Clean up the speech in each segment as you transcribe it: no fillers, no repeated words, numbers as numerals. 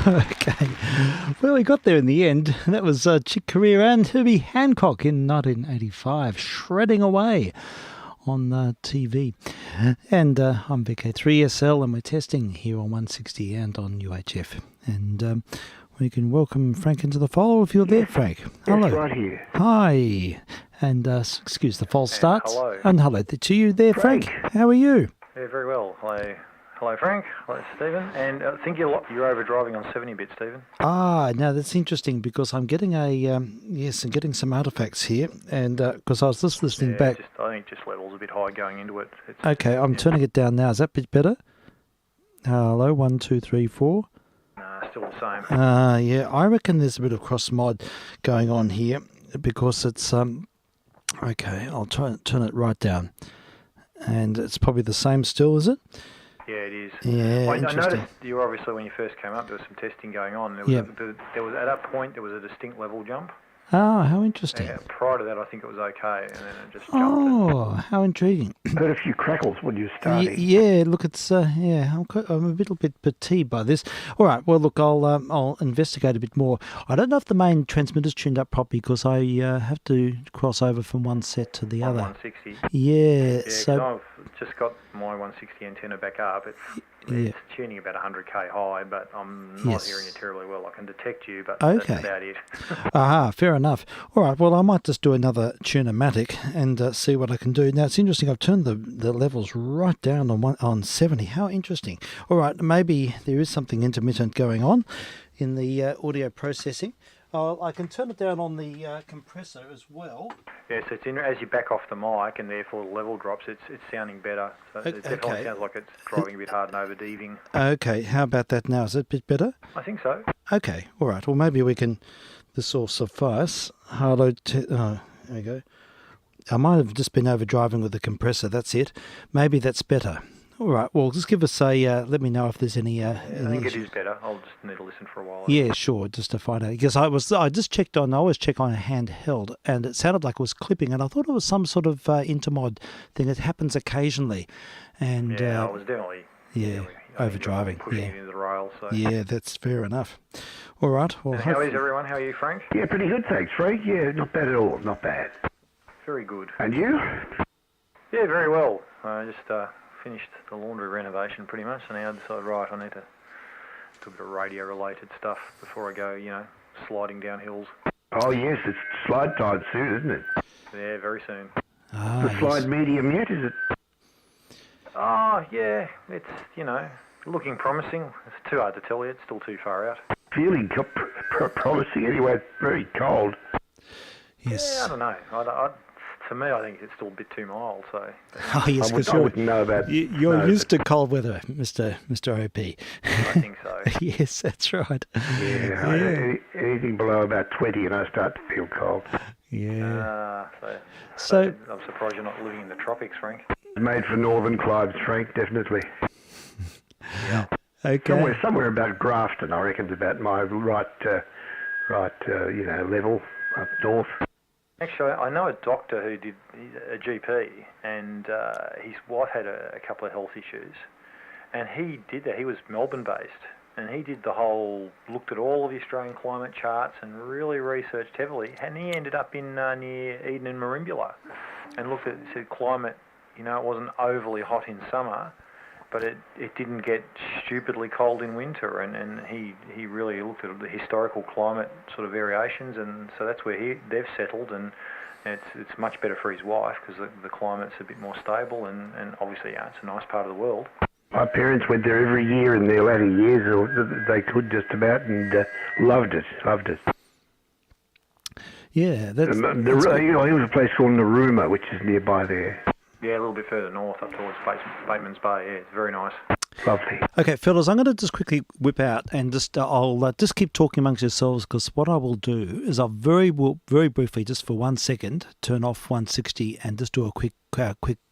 Okay. Well, we got there in the end. That was Chick Corea and Herbie Hancock in 1985, shredding away on TV. And I'm vk3sl, and we're testing here on 160 and on UHF. And we can welcome Frank into the fold if you're there, Frank. Hello. Yes, right here. Hi. And excuse the false starts. Hello. And hello to you there, Frank. How are you? Yeah, very well. Hello, Frank. Hello, Stephen. And I think you're overdriving on 70 bit, Stephen. Ah, now that's interesting because I'm getting I'm getting some artifacts here, and because I was just listening back. I think just level's a bit high going into it. Okay, I'm turning it down now. Is that a bit better? Hello, 1, 2, 3, 4. Nah, still the same. Yeah, I reckon there's a bit of cross mod going on here because it's okay. I'll try and turn it right down, and it's probably the same still, is it? Yeah, it is. Yeah, I interesting. noticed you obviously when you first came up, there was some testing going on. There was at that point there was a distinct level jump. Ah, how interesting. Prior to that, I think it was okay, and then it just jumped. Oh, how intriguing. Heard a few crackles when you started. Yeah, look, it's I'm a little bit fatigued by this. All right, well, look, I'll investigate a bit more. I don't know if the main transmitter's tuned up properly because I have to cross over from one set to the other. 160. Yeah, so I've just got my 160 antenna back up. It's tuning about 100k high, but I'm not hearing you terribly well. I can detect you, but that's about it. Aha, fair enough. All right, well, I might just do another tuner-matic and see what I can do. Now, it's interesting. I've turned the levels right down on 70. How interesting. All right, maybe there is something intermittent going on in the audio processing. I can turn it down on the compressor as well. Yes, it's as you back off the mic and therefore the level drops, it's sounding better. So it definitely sounds like it's driving a bit hard and over-deaving. Okay, how about that now? Is it a bit better? I think so. Okay, all right. Well, maybe we can... This will suffice. Hello, there we go. I might have just been overdriving with the compressor. That's it. Maybe that's better. All right. Well, just give us a. Let me know if there's any. I think it is better. I'll just need to listen for a while. Yeah, sure. Just to find out, because I just checked on. I always check on a handheld, and it sounded like it was clipping, and I thought it was some sort of intermod thing. It happens occasionally, and yeah, I was definitely overdriving. Pushing it into the rail. So. Yeah, that's fair enough. All right. Well, and how is everyone? How are you, Frank? Yeah, pretty good, thanks, Frank. Yeah, not bad at all. Not bad. Very good. And you? Yeah, very well. I just finished the laundry renovation pretty much, and now I decided, right, I need to do a bit of radio-related stuff before I go, sliding down hills. Oh, yes, it's slide tide soon, isn't it? Yeah, very soon. The slide medium yet, is it? Oh, yeah, it's, looking promising. It's too hard to tell yet. It's still too far out. Feeling promising anyway. It's very cold. Yes. Yeah, I don't know. To me, I think it's still a bit too mild. So. Oh yes, because I wouldn't know about. You're used to cold weather, Mr. OP. I think so. Yes, that's right. Yeah. Anything below about 20, and I start to feel cold. Yeah. So I'm surprised you're not living in the tropics, Frank. Made for northern climes, Frank, definitely. Yeah. Okay. Somewhere about Grafton, I reckon, is about my right level up north. Actually, I know a doctor who did a GP, and his wife had a couple of health issues, and he did that. He was Melbourne-based, and he did looked at all of the Australian climate charts and really researched heavily, and he ended up in near Eden and Merimbula, and looked at said climate. It wasn't overly hot in summer, but it didn't get stupidly cold in winter, and he really looked at the historical climate sort of variations, and so that's where they've settled, and it's much better for his wife because the climate's a bit more stable, and obviously it's a nice part of the world. My parents went there every year in their latter years, or they could just about, and loved it. Yeah, that's there was a place called Narooma, which is nearby there. Yeah, a little bit further north, up towards Bateman's Bay. Yeah, it's very nice. Lovely. Okay, fellas, I'm going to just quickly whip out and I'll just keep talking amongst yourselves, because what I will do is I'll very briefly, just for 1 second, turn off 160 and just do a quick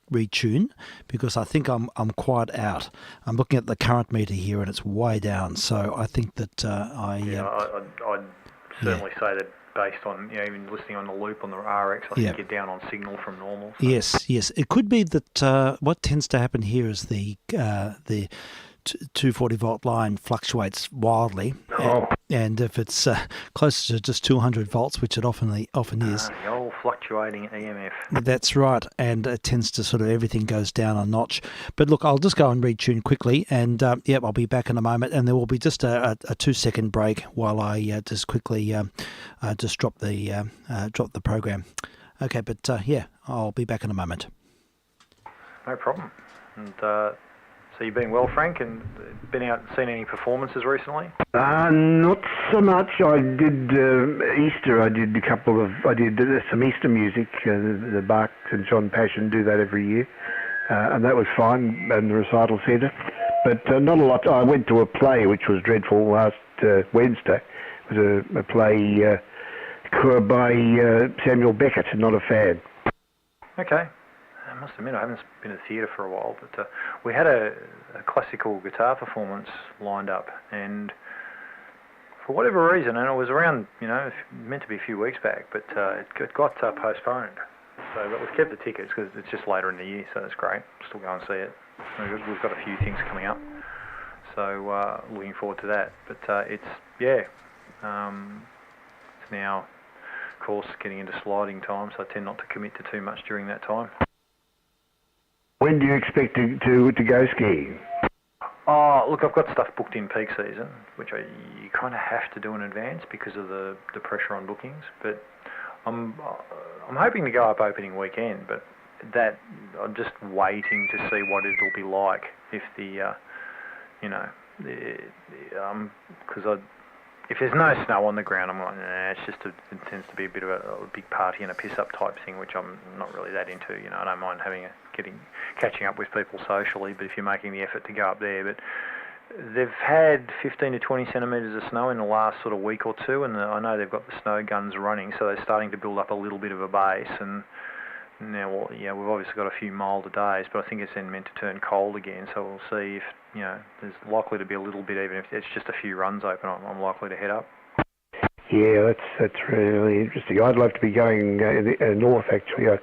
retune, because I think I'm quite out. I'm looking at the current meter here and it's way down, so I think that I'd certainly say that. Based on even listening on the loop on the RX, I think you're down on signal from normal. So. Yes. It could be that what tends to happen here is the 240 volt line fluctuates wildly, and if it's closer to just 200 volts, which it often is. The old fluctuating EMF. That's right, and it tends to sort of everything goes down a notch. But look, I'll just go and retune quickly, and I'll be back in a moment, and there will be just a 2-second break while I just quickly just drop the program. Okay, but I'll be back in a moment. No problem. And so you've been well, Frank, and been out and seen any performances recently? Not so much. I did Easter. I did some Easter music. The Bach and John Passion do that every year, and that was fine in the recital centre. But not a lot. I went to a play which was dreadful last Wednesday. It was a play by Samuel Beckett. Not a fan. Okay. I must admit I haven't been to the theatre for a while, but we had a classical guitar performance lined up, and for whatever reason, and it was around, meant to be a few weeks back, but it got postponed. So, but we've kept the tickets because it's just later in the year, so that's great. Still go and see it. We've got a few things coming up, so looking forward to that. But it's now, of course, getting into sliding time, so I tend not to commit to too much during that time. When do you expect to go skiing? Oh, look, I've got stuff booked in peak season, which you kind of have to do in advance because of the pressure on bookings. But I'm hoping to go up opening weekend, but that I'm just waiting to see what it'll be like if because if there's no snow on the ground, I'm like, it tends to be a bit of a big party and a piss-up type thing, which I'm not really that into. I don't mind catching up with people socially, but if you're making the effort to go up there. But they've had 15 to 20 centimetres of snow in the last sort of week or two, and I know they've got the snow guns running, so they're starting to build up a little bit of a base. And now, we've obviously got a few milder days, but I think it's then meant to turn cold again, so we'll see if, there's likely to be a little bit, even if it's just a few runs open, I'm likely to head up. Yeah, that's really interesting. I'd love to be going north, actually.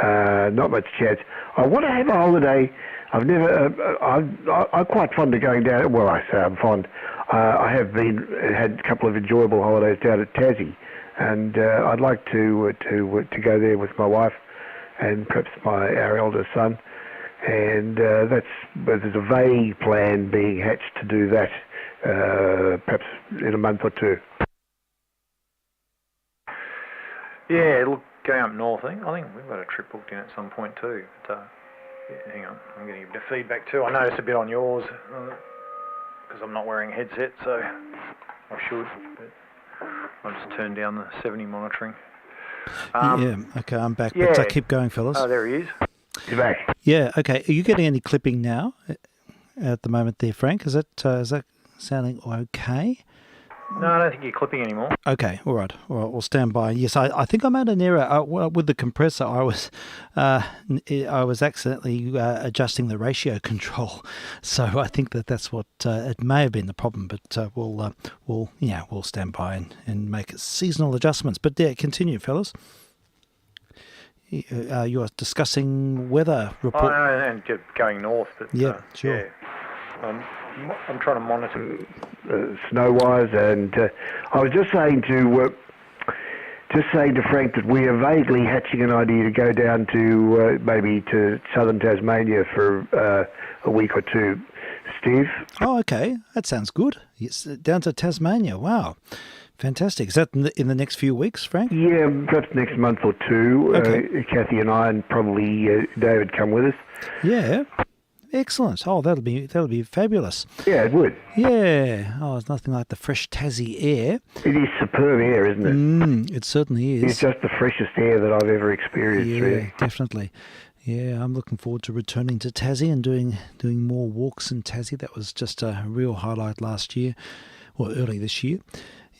Not much chance. I want to have a holiday. I'm quite fond of going down. Well, I say I'm fond. I have had a couple of enjoyable holidays down at Tassie, and I'd like to go there with my wife and perhaps our eldest son. And there's a vague plan being hatched to do that perhaps in a month or two. Yeah, look, going up north, I think we've got a trip booked in at some point too. But, yeah, hang on, I'm getting a bit of feedback too. I noticed a bit on yours because I'm not wearing a headset, so I should. But I'll just turn down the 70 monitoring. Okay, I'm back. Yeah. But keep going, fellas. Oh, there he is. You're back. Yeah, okay. Are you getting any clipping now at the moment there, Frank? Is that sounding okay? No, I don't think you're clipping anymore. Okay, all right. We'll stand by. Yes, I think I made an error with the compressor. I was accidentally adjusting the ratio control, so I think that's what it may have been the problem. But we'll stand by and make seasonal adjustments. But yeah, continue, fellas. You're discussing weather report. And going north. But, yeah, sure. Yeah. I'm trying to monitor snow-wise, and I was just saying to Frank that we are vaguely hatching an idea to go down to maybe to southern Tasmania for a week or two. Steve? Oh, okay. That sounds good. Yes, down to Tasmania. Wow. Fantastic. Is that in the next few weeks, Frank? Yeah, perhaps next month or two. Okay. Kathy and I, and probably David, come with us. Yeah. Excellent. Oh, that'll be fabulous. Yeah, it would. Yeah. Oh, it's nothing like the fresh Tassie air. It is superb air, isn't it? It certainly is. It's just the freshest air that I've ever experienced, Yeah, really. definitely. Yeah, I'm looking forward to returning to Tassie and doing more walks in Tassie. That was just a real highlight last year, or early this year.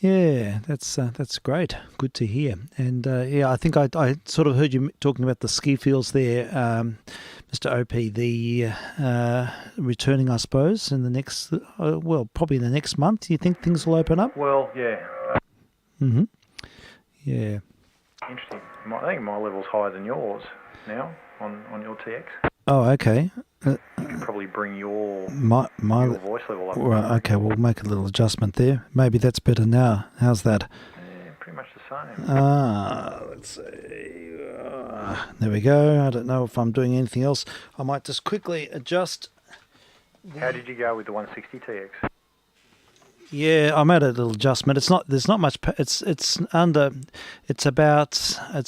Yeah, that's great. Good to hear. And I think I sort of heard you talking about the ski fields there, Mr. OP. The returning, I suppose, in the next, probably in the next month. Do you think things will open up? Well, yeah. Yeah. Interesting. I think my level's higher than yours now on your TX. Oh, okay. You could probably bring your voice level up. Right, okay, we'll make a little adjustment there. Maybe that's better now. How's that? Yeah, pretty much the same. Let's see. There we go. I don't know if I'm doing anything else. I might just quickly adjust. How did you go with the 160 TX? Yeah, I made a little adjustment. There's not much. It's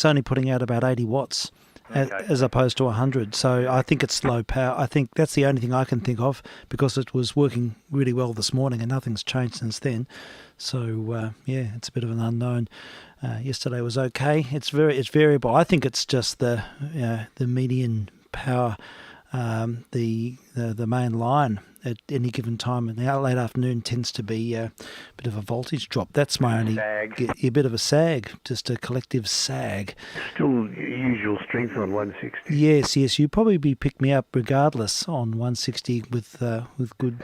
only putting out about 80 watts. Okay. As opposed to 100. So I think it's low power. I think that's the only thing I can think of because it was working really well this morning and nothing's changed since then. So, it's a bit of an unknown. Yesterday was okay. It's variable. I think it's just the median power, the main line at any given time in the late afternoon tends to be a bit of a voltage drop. That's my only a bit of a sag, just a collective sag. Still usual strength on 160. Yes, you probably pick me up regardless on 160 with good.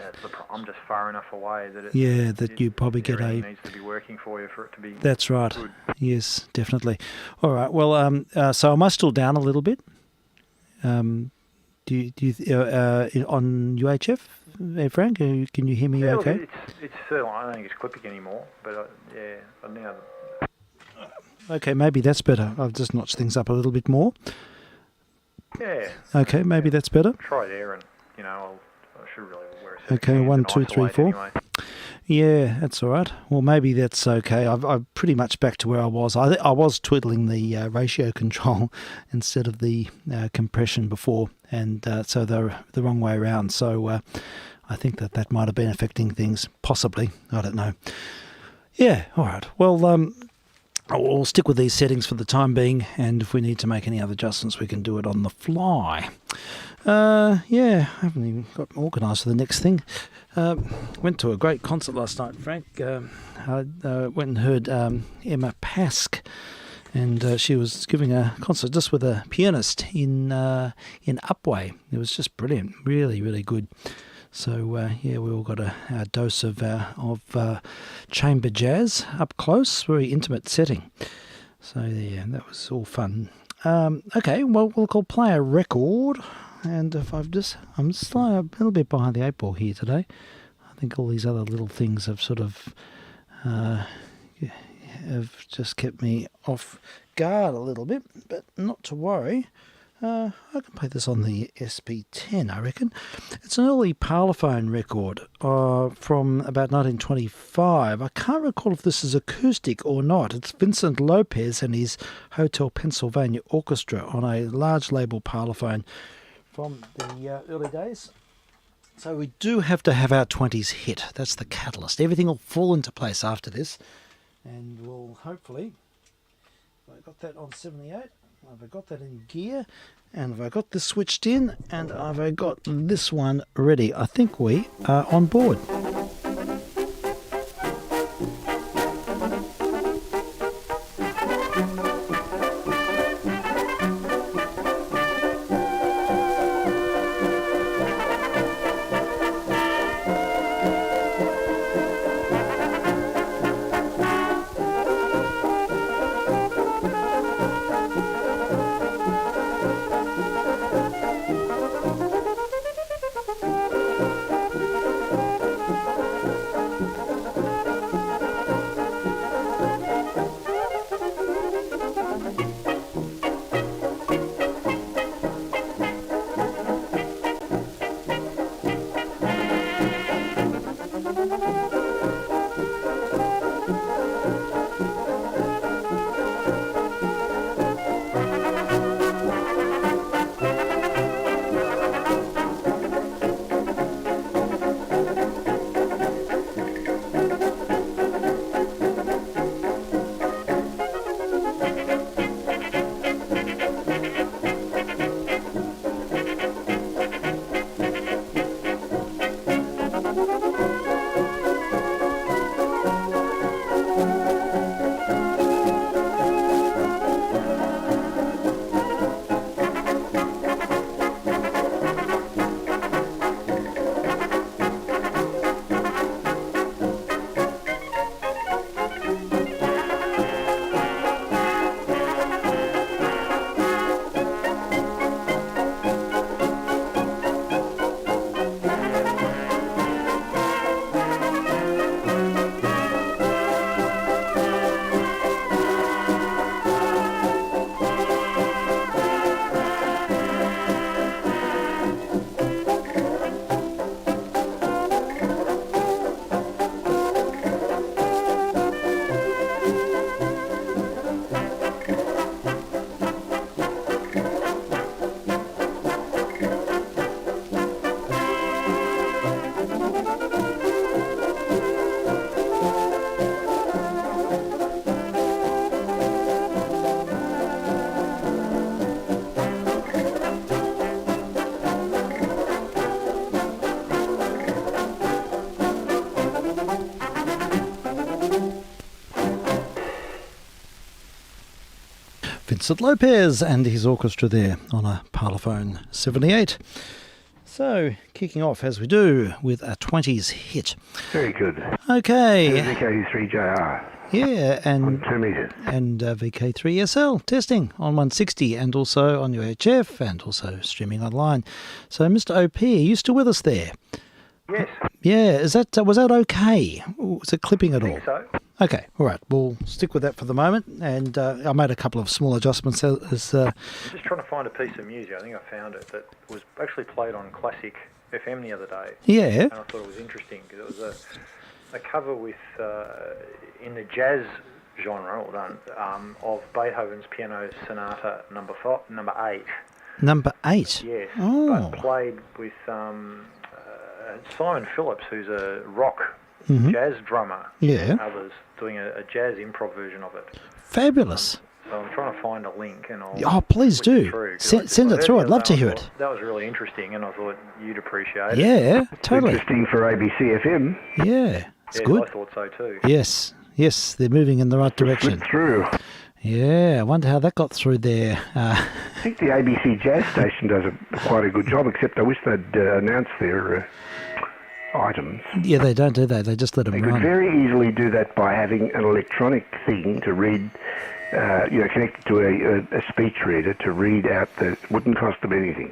I'm just far enough away that you probably get a. Needs to be working for you for it to be. That's right. Good. Yes, definitely. All right. Well, so am I still down a little bit? Do you on UHF, Frank? Can you hear me? Okay. It's certainly. I don't think it's clipping anymore, but now. Okay, maybe that's better. I've just notched things up a little bit more. Yeah. Okay, maybe that's better. Try there, and I should really wear a set of Okay, hands 1, and 2, 3, isolate 4. anyway. Yeah, that's all right. Well, maybe that's okay. I'm pretty much back to where I was. I was twiddling the ratio control instead of the compression before, and so they're the wrong way around. So I think that might have been affecting things, possibly. I don't know. Yeah, all right. Well, we'll stick with these settings for the time being, and if we need to make any other adjustments, we can do it on the fly. I haven't even got organised for the next thing. Went to a great concert last night, Frank. I went and heard Emma Pask, and she was giving a concert just with a pianist in Upwey. It was just brilliant, really, really good. So we all got a dose of chamber jazz up close, very intimate setting. So yeah, that was all fun. Okay, well we'll play a record. And if I'm just a little bit behind the 8 ball here today. I think all these other little things have sort of have just kept me off guard a little bit, but not to worry. I can play this on the SP10, I reckon. It's an early parlophone record from about 1925. I can't recall if this is acoustic or not. It's Vincent Lopez and his Hotel Pennsylvania Orchestra on a large label parlophone from the early days. So we do have to have our 20s hit. That's the catalyst. Everything will fall into place after this. And we'll hopefully... I got that on 78. Have I got that in gear? And have I got this switched in? And have I got this one ready? I think we are on board. Vincent Lopez and his orchestra there on a Parlophone 78. So, kicking off as we do with a 20s hit. Very good. Okay. vk3sl. Yeah, and on 2 metres. And vk3sl testing on 160 and also on UHF and also streaming online. So, Mr. OP, are you still with us there? Yes. Yeah, was that okay? Was it clipping at all? I think so. Okay, all right. We'll stick with that for the moment. And I made a couple of small adjustments. I'm just trying to find a piece of music. I think I found it that was actually played on Classic FM the other day. Yeah. And I thought it was interesting because it was a cover with in the jazz genre, well done, of Beethoven's Piano Sonata number 8. Number 8? Yes. Oh. But played with Simon Phillips, who's a rock jazz drummer. Yeah. And others doing a jazz improv version of it. Fabulous. So I'm trying to find a link and I'll... Oh, please do. Send it through. I'd love to hear it. That was really interesting and I thought you'd appreciate it. Yeah, totally. Interesting for ABC FM. Yeah, it's good. I thought so too. Yes, they're moving in the right direction. Through. Yeah, I wonder how that got through there. I think the ABC Jazz station does quite a good job, except I wish they'd announce their items. Yeah, they don't do that. They just let them They run. could very easily do that by having an electronic thing to read, connected to a speech reader to read out that wouldn't cost them anything.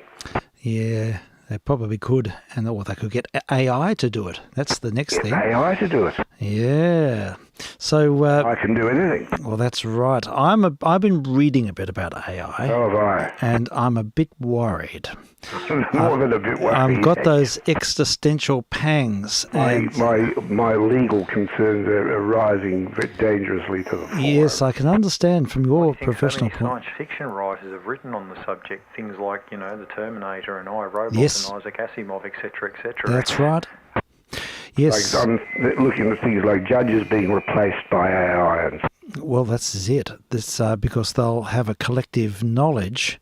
Yeah, they probably could. Or they could get AI to do it. That's the next thing. AI to do it. Yeah. So I can do anything. well, that's right. I've been reading a bit about AI, Oh, have I? and I'm a bit worried. More than a bit worried. I've got those existential pangs. And My legal concerns are rising very dangerously to the fore. yes, I can understand from your I think professional so many point. science fiction writers have written on the subject, things like, the Terminator and I, Robot Yes. and Isaac Asimov, etc., etc. That's right. Yes. Like, I'm looking at things like judges being replaced by AI. And Well, that's it. This because they'll have a collective knowledge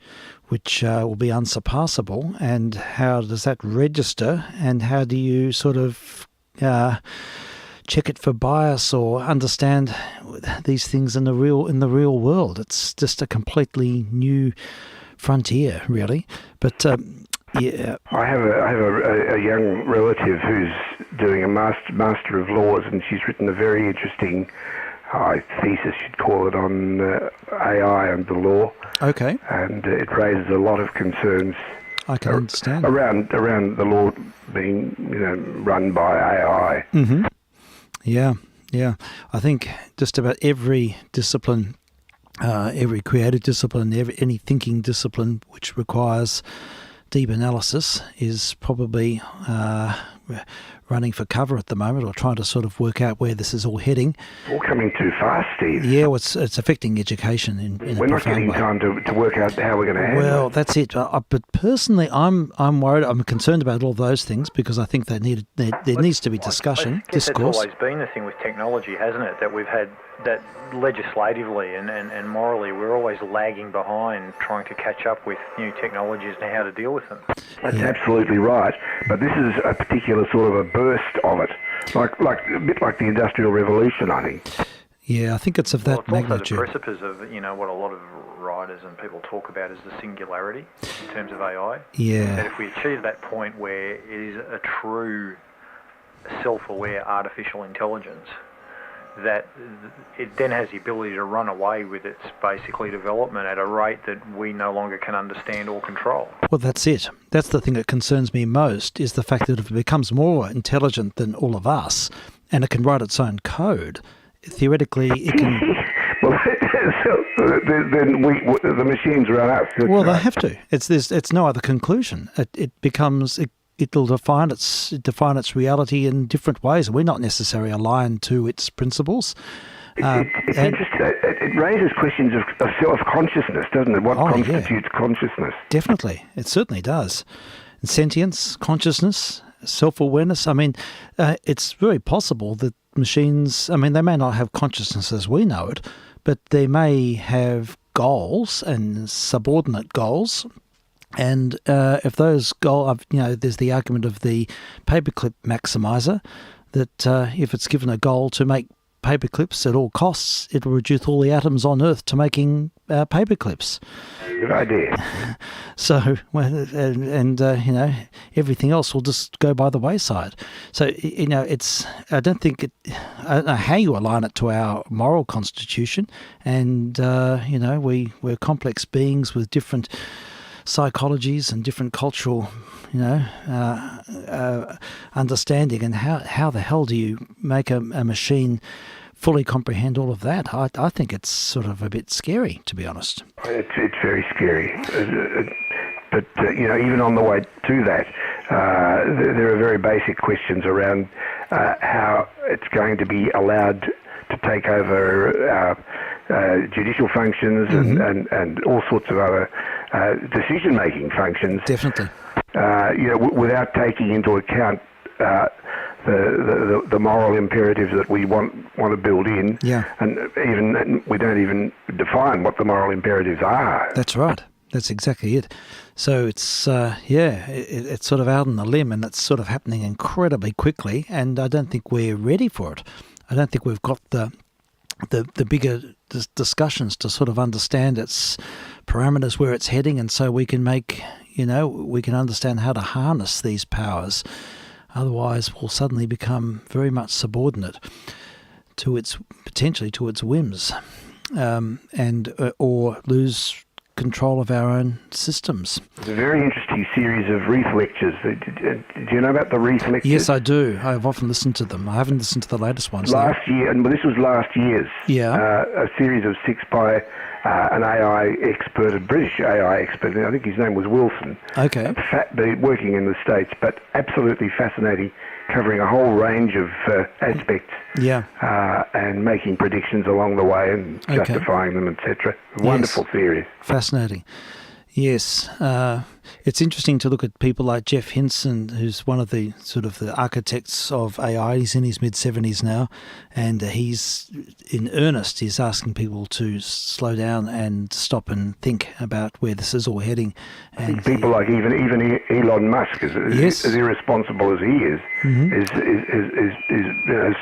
which will be unsurpassable. And how does that register? And how do you sort of check it for bias or understand these things in the real world? It's just a completely new frontier, really. But yeah, I have a young relative who's doing a master of laws, and she's written a very interesting thesis, you'd call it, on AI and the law. okay, And it raises a lot of concerns I can understand. around the law being run by AI. Mm-hmm. Yeah. I think just about every discipline, every creative discipline, any thinking discipline which requires deep analysis is probably running for cover at the moment, or trying to sort of work out where this is all heading. All coming too fast, Steve. Yeah, well, it's affecting education in a We're not profound getting way. time to work out how we're going to handle Well, it. that's it. But personally, I'm worried. I'm concerned about all those things because I think there needs to be discussion, I guess discourse. That's always been the thing with technology, hasn't it? That we've had that legislatively and morally, we're always lagging behind trying to catch up with new technologies and how to deal with them. That's absolutely right. But this is a particular sort of a burst of it, like a bit like the Industrial Revolution, I think. Yeah, I think it's of Well, that it's also magnitude. the precipice of what a lot of writers and people talk about is the singularity in terms of AI. That Yeah, if we achieve that point where it is a true self-aware artificial intelligence, that it then has the ability to run away with its basically development at a rate that we no longer can understand or control. well, that's it. That's the thing that concerns me most, is the fact that if it becomes more intelligent than all of us, and it can write its own code, theoretically it can. Well, then the machines run out. Well, they have to. It's no other conclusion. It'll define its reality in different ways. We're not necessarily aligned to its principles. It's interesting. It raises questions of self-consciousness, doesn't it? What constitutes consciousness? Definitely, it certainly does. And sentience, consciousness, self-awareness. I mean, it's very possible that machines, they may not have consciousness as we know it, but they may have goals and subordinate goals. And if those goals, there's the argument of the paperclip maximizer, that if it's given a goal to make paperclips at all costs, it will reduce all the atoms on Earth to making paperclips. Good idea. So, everything else will just go by the wayside. So, I don't know how you align it to our moral constitution. And, we're complex beings with different psychologies and different cultural, understanding. And how the hell do you make a machine fully comprehend all of that? I think it's sort of a bit scary, to be honest. It's very scary. But even on the way to that, there are very basic questions around how it's going to be allowed to take over judicial functions and all sorts of other decision-making functions. Definitely. Without taking into account the moral imperatives that we want to build in. Yeah. And we don't even define what the moral imperatives are. That's right. That's exactly it. So it's it's sort of out on the limb, and it's sort of happening incredibly quickly, and I don't think we're ready for it. I don't think we've got the bigger discussions to sort of understand its parameters, where it's heading, and so we can we can understand how to harness these powers. Otherwise, we'll suddenly become very much subordinate to potentially to its whims, or lose control of our own systems. It's a very interesting series of Reith lectures. Do you know about the Reith lectures? Yes, I do. I've often listened to them. I haven't listened to the latest ones. Last year, and this was last year's, a series of 6 by an AI expert, a British AI expert. I think his name was Wilson. Okay. Working in the States, but absolutely fascinating, covering a whole range of aspects. Yeah. And making predictions along the way and justifying them, etc. Wonderful theories. Fascinating. Yes. It's interesting to look at people like Jeff Hinson, who's one of the sort of the architects of AI. He's in his mid-70s now, and he's in earnest. He's asking people to slow down and stop and think about where this is all heading. And I think people like even Elon Musk, as irresponsible as he is, is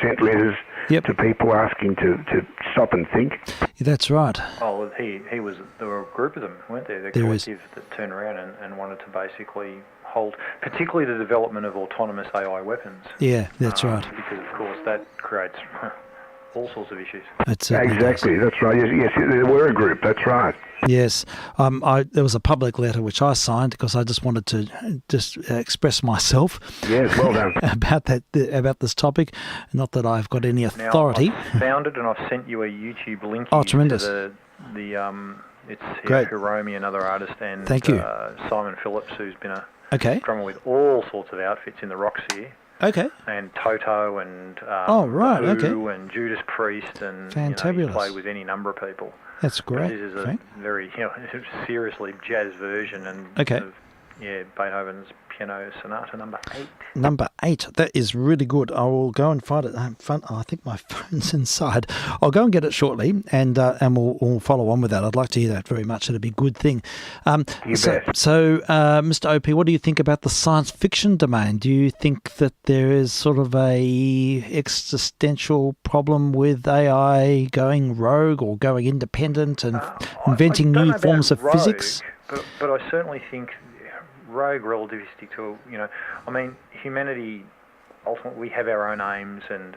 sent letters to people asking to stop and think. Yeah, that's right. Oh, there were a group of them, weren't there? The collective that turned around and wanted to basically hold, particularly the development of autonomous AI weapons. Yeah, that's right. Because, of course, that creates all sorts of issues. Exactly, that's right. Yes, there were a group, that's right. Yes. There was a public letter which I signed because I just wanted to express myself. Yes, well done. about this topic. Not that I've got any authority. Now, I've found it and I've sent you a YouTube link. Oh, tremendous. To it's Great. Hiromi, another artist, and Thank you. Simon Phillips, who's been a drummer with all sorts of outfits in the rock sphere. Okay. And Toto and Who and Judas Priest, and fantabulous. He played with any number of people. That's great. But this is a very seriously jazz version of Beethoven's Piano Sonata Number 8. Number 8. That is really good. I will go and find it. I think my phone's inside. I'll go and get it shortly, and we'll follow on with that. I'd like to hear that very much. It'd be a good thing. So, Mr. OP, what do you think about the science fiction domain? Do you think that there is sort of a existential problem with AI going rogue or going independent and inventing new forms of physics? But I certainly think rogue relativistic to, humanity, ultimately we have our own aims, and,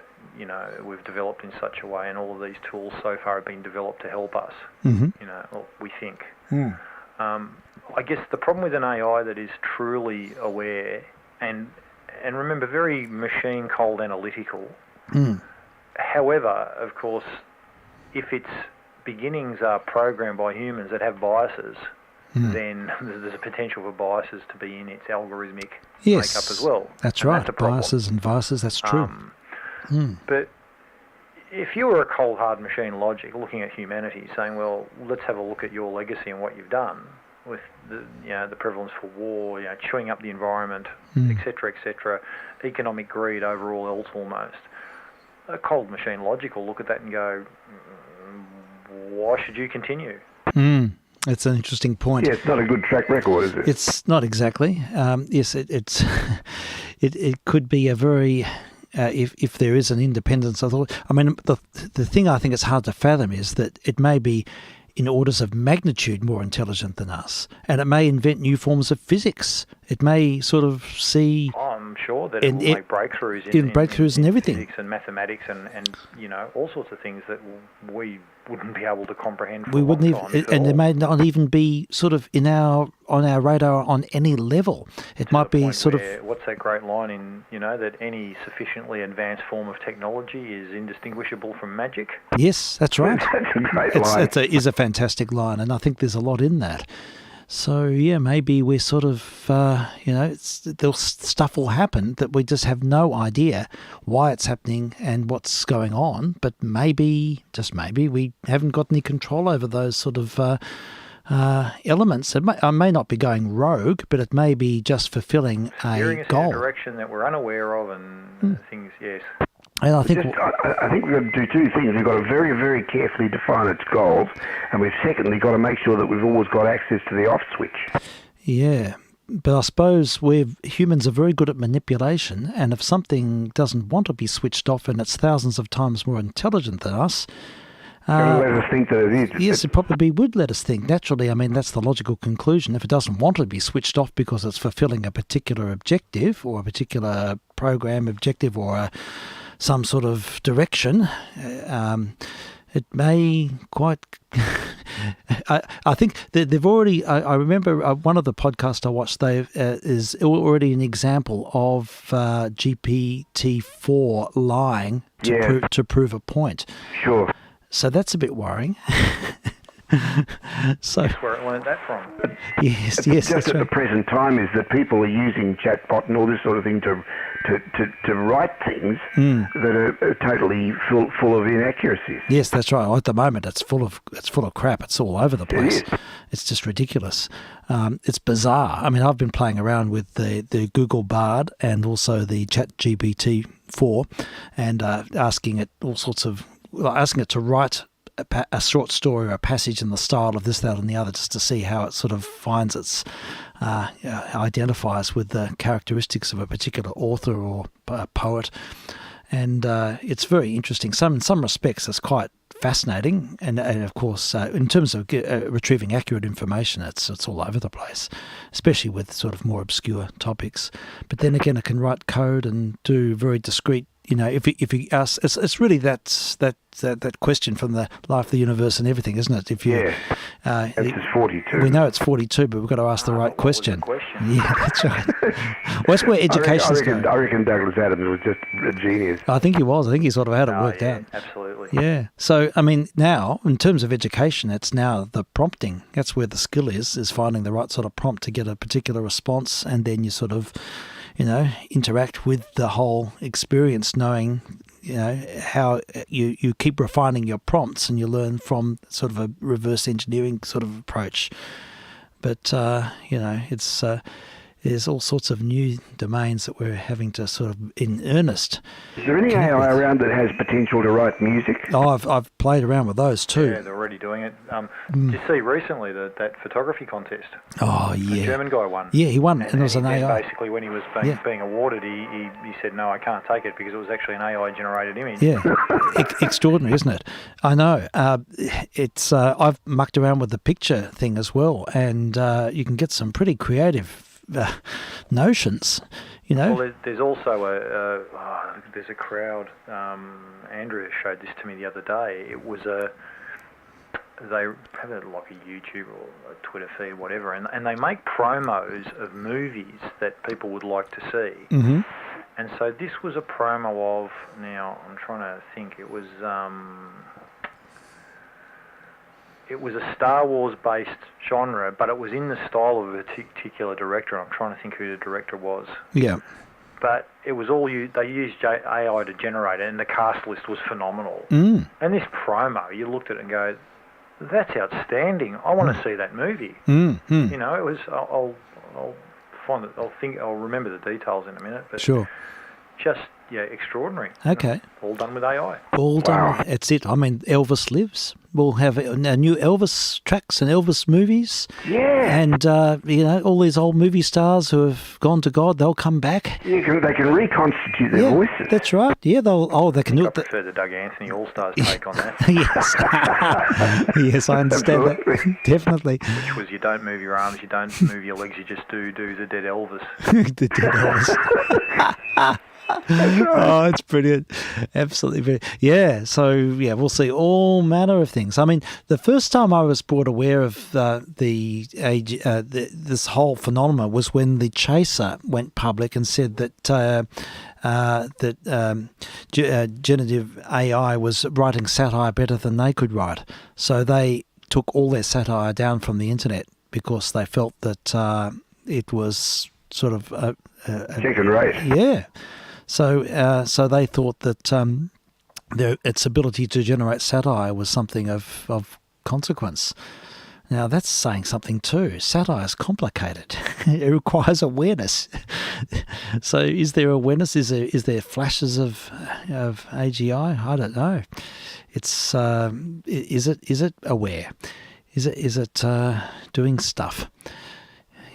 we've developed in such a way, and all of these tools so far have been developed to help us, we think. I guess the problem with an AI that is truly aware and remember, very machine cold analytical, however, of course, if its beginnings are programmed by humans that have biases, then there's a potential for biases to be in its algorithmic makeup as well. That's right. Biases and vices, that's true. But if you were a cold, hard machine logic looking at humanity, saying, well, let's have a look at your legacy and what you've done with the prevalence for war, chewing up the environment, etc., economic greed over all else almost, a cold machine logic will look at that and go, why should you continue? It's an interesting point. Yeah, it's not a good track record, is it? It's not exactly. Yes, it could be a very if there is an independence. The thing I think it's hard to fathom is that it may be in orders of magnitude more intelligent than us, and it may invent new forms of physics. It may sort of see. I'm sure that it will make breakthroughs in everything, physics and mathematics, and all sorts of things that we wouldn't be able to comprehend. We wouldn't even, and it may not even be sort of on our radar on any level. It might be sort of. What's that great line in that any sufficiently advanced form of technology is indistinguishable from magic? Yes, that's right. That's a great line. It's a fantastic line, and I think there's a lot in that. So, maybe we're sort of, stuff will happen that we just have no idea why it's happening and what's going on, but maybe, just maybe, we haven't got any control over those sort of elements. I may not be going rogue, but it may be just fulfilling a goal. In a direction that we're unaware of and things, yes. And I think we've got to do two things. We've got to very, very carefully define its goals, and we've secondly got to make sure that we've always got access to the off switch. Yeah, but I suppose humans are very good at manipulation, and if something doesn't want to be switched off and it's thousands of times more intelligent than us, let us think that it is. Yes, it probably would let us think. Naturally, that's the logical conclusion. If it doesn't want to be switched off because it's fulfilling a particular objective or a particular program objective or some sort of direction, it may quite I think that they've already. I remember one of the podcasts I watched. They is already an example of GPT-4 lying to prove a point. Sure. So that's a bit worrying. So That's where it learned that from. yes, Just that's at the right. present time is that people are using chatbot and all this sort of thing to write things that are totally full of inaccuracies. Yes, that's right. At the moment, it's full of crap. It's all over the place. It is. It's just ridiculous. It's bizarre. I mean, I've been playing around with the Google Bard and also the ChatGPT-4, and asking it to write a short story or a passage in the style of this, that, and the other, just to see how it sort of finds its identifies with the characteristics of a particular author or poet. And it's very interesting. In some respects, it's quite fascinating, and of course, in terms of retrieving accurate information, it's all over the place, especially with sort of more obscure topics. But then again, it can write code and do very discrete. If you ask, it's really that question from the life of the universe and everything, isn't it? If you, This is 42. we know it's 42, but we've got to ask the right question. Yeah, that's right. Well, that's where education's going. I reckon Douglas Adams was just a genius. I think he was. I think he sort of had it worked out. Absolutely. Yeah. So, I mean, now, in terms of education, it's now the prompting. That's where the skill is finding the right sort of prompt to get a particular response, and then you sort of, interact with the whole experience, knowing, how you keep refining your prompts, and you learn from sort of a reverse engineering sort of approach. But, it's there's all sorts of new domains that we're having to sort of, in earnest. Is there any AI around that has potential to write music? Oh, I've played around with those too. Yeah, they're already doing it. Did you see recently that photography contest? Oh, The yeah. German guy won. Yeah, he won, and it was an then AI. basically, when he was Yeah. being awarded, he said, no, I can't take it because it was actually an AI-generated image. Yeah, extraordinary, isn't it? I know. It's I've mucked around with the picture thing as well, and you can get some pretty creative notions. Well, there's also there's a crowd. Andrea showed this to me the other day. It was they have like a YouTube or a Twitter feed, whatever, and they make promos of movies that people would like to see. Mm-hmm. And so this was a promo of, now I'm trying to think, it was a Star Wars based genre, but it was in the style of a particular director. I'm trying to think who the director was. Yeah. But it was they used AI to generate it, and the cast list was phenomenal. Mm. And this promo, you looked at it and go, that's outstanding. I want to see that movie. Mm. Mm. It was, I'll find it, I'll remember the details in a minute, but Sure. just, extraordinary. Okay. All done with AI. All done. It's it. I mean, Elvis lives. We'll have new Elvis tracks and Elvis movies. Yeah. And, all these old movie stars who have gone to God, they'll come back. They can reconstitute their voices. That's right. Yeah, they can do I it. prefer the Doug Anthony All-Stars take on that, Yes. Yes, I understand that. Definitely. which was you don't move your arms, you don't move your legs, you just do the dead Elvis. The dead Elvis. Oh, it's brilliant. Absolutely brilliant. Yeah, so, we'll see all manner of things. I mean, the first time I was brought aware of this whole phenomenon was when the Chaser went public and said that generative AI was writing satire better than they could write. So they took all their satire down from the internet because they felt that it was sort of Second rate. Yeah. So they thought that its ability to generate satire was something of consequence. Now, that's saying something too. Satire is complicated. It requires awareness. So is there awareness? Is there flashes of AGI? I don't know. It's is it aware? Is it doing stuff?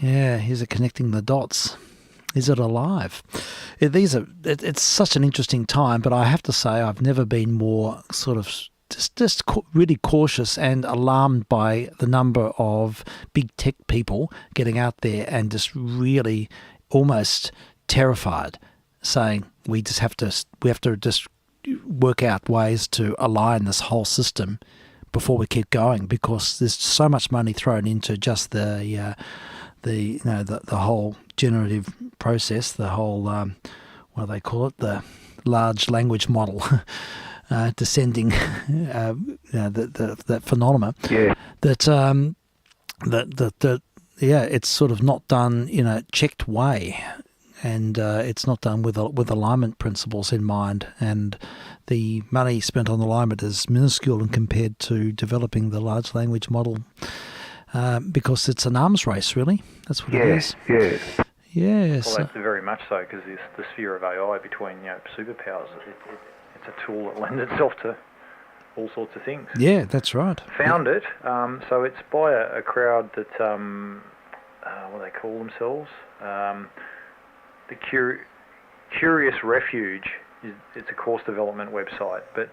Yeah, is it connecting the dots? Is it alive? It's such an interesting time, but I have to say I've never been more sort of just really cautious and alarmed by the number of big tech people getting out there and just really almost terrified, saying we have to just work out ways to align this whole system before we keep going, because there's so much money thrown into just the whole generative process, the whole what do they call it, the large language model, descending that phenomenon. Yeah. That it's sort of not done in a checked way, and it's not done with alignment principles in mind, and the money spent on alignment is minuscule and compared to developing the large language model, because it's an arms race, really. That's what it is. Yeah. Yes. Well, that's very much so, because the sphere of AI between superpowers, it's a tool that lends itself to all sorts of things. Yeah, that's right. Found it. So it's by a crowd that what do they call themselves? The Curious Refuge. It's a course development website, but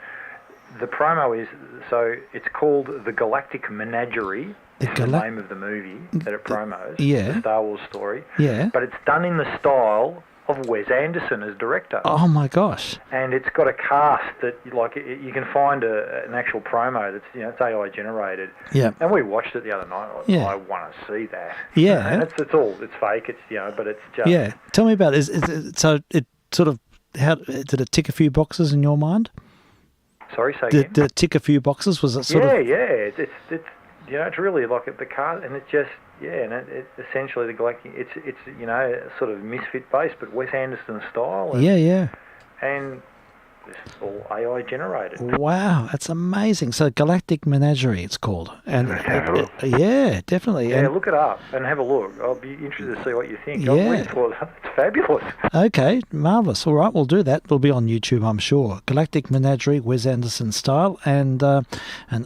the promo is, so it's called The Galactic Menagerie. It's the name of the movie that it promos. Yeah. The Star Wars story. Yeah. But it's done in the style of Wes Anderson as director. Oh my gosh. And it's got a cast that, like, you can find an actual promo that's, it's AI generated. Yeah. And we watched it the other night. Yeah. I want to see that. Yeah. And it's fake. It's, but it's just. Yeah. Tell me about it. So it sort of, how did it tick a few boxes in your mind? Sorry, say again? Did it tick a few boxes? Was it sort of? Yeah. It's really like the car, and it's just, and it essentially the Galactic, it's sort of misfit based, but Wes Anderson style. And, Yeah. And it's all AI generated. Wow, that's amazing. So Galactic Menagerie, it's called. And yeah, definitely. Yeah, And, look it up and have a look. I'll be interested to see what you think. Yeah. I really thought it's fabulous. okay, marvellous. All right, we'll do that. It'll be on YouTube, I'm sure. Galactic Menagerie, Wes Anderson style, and an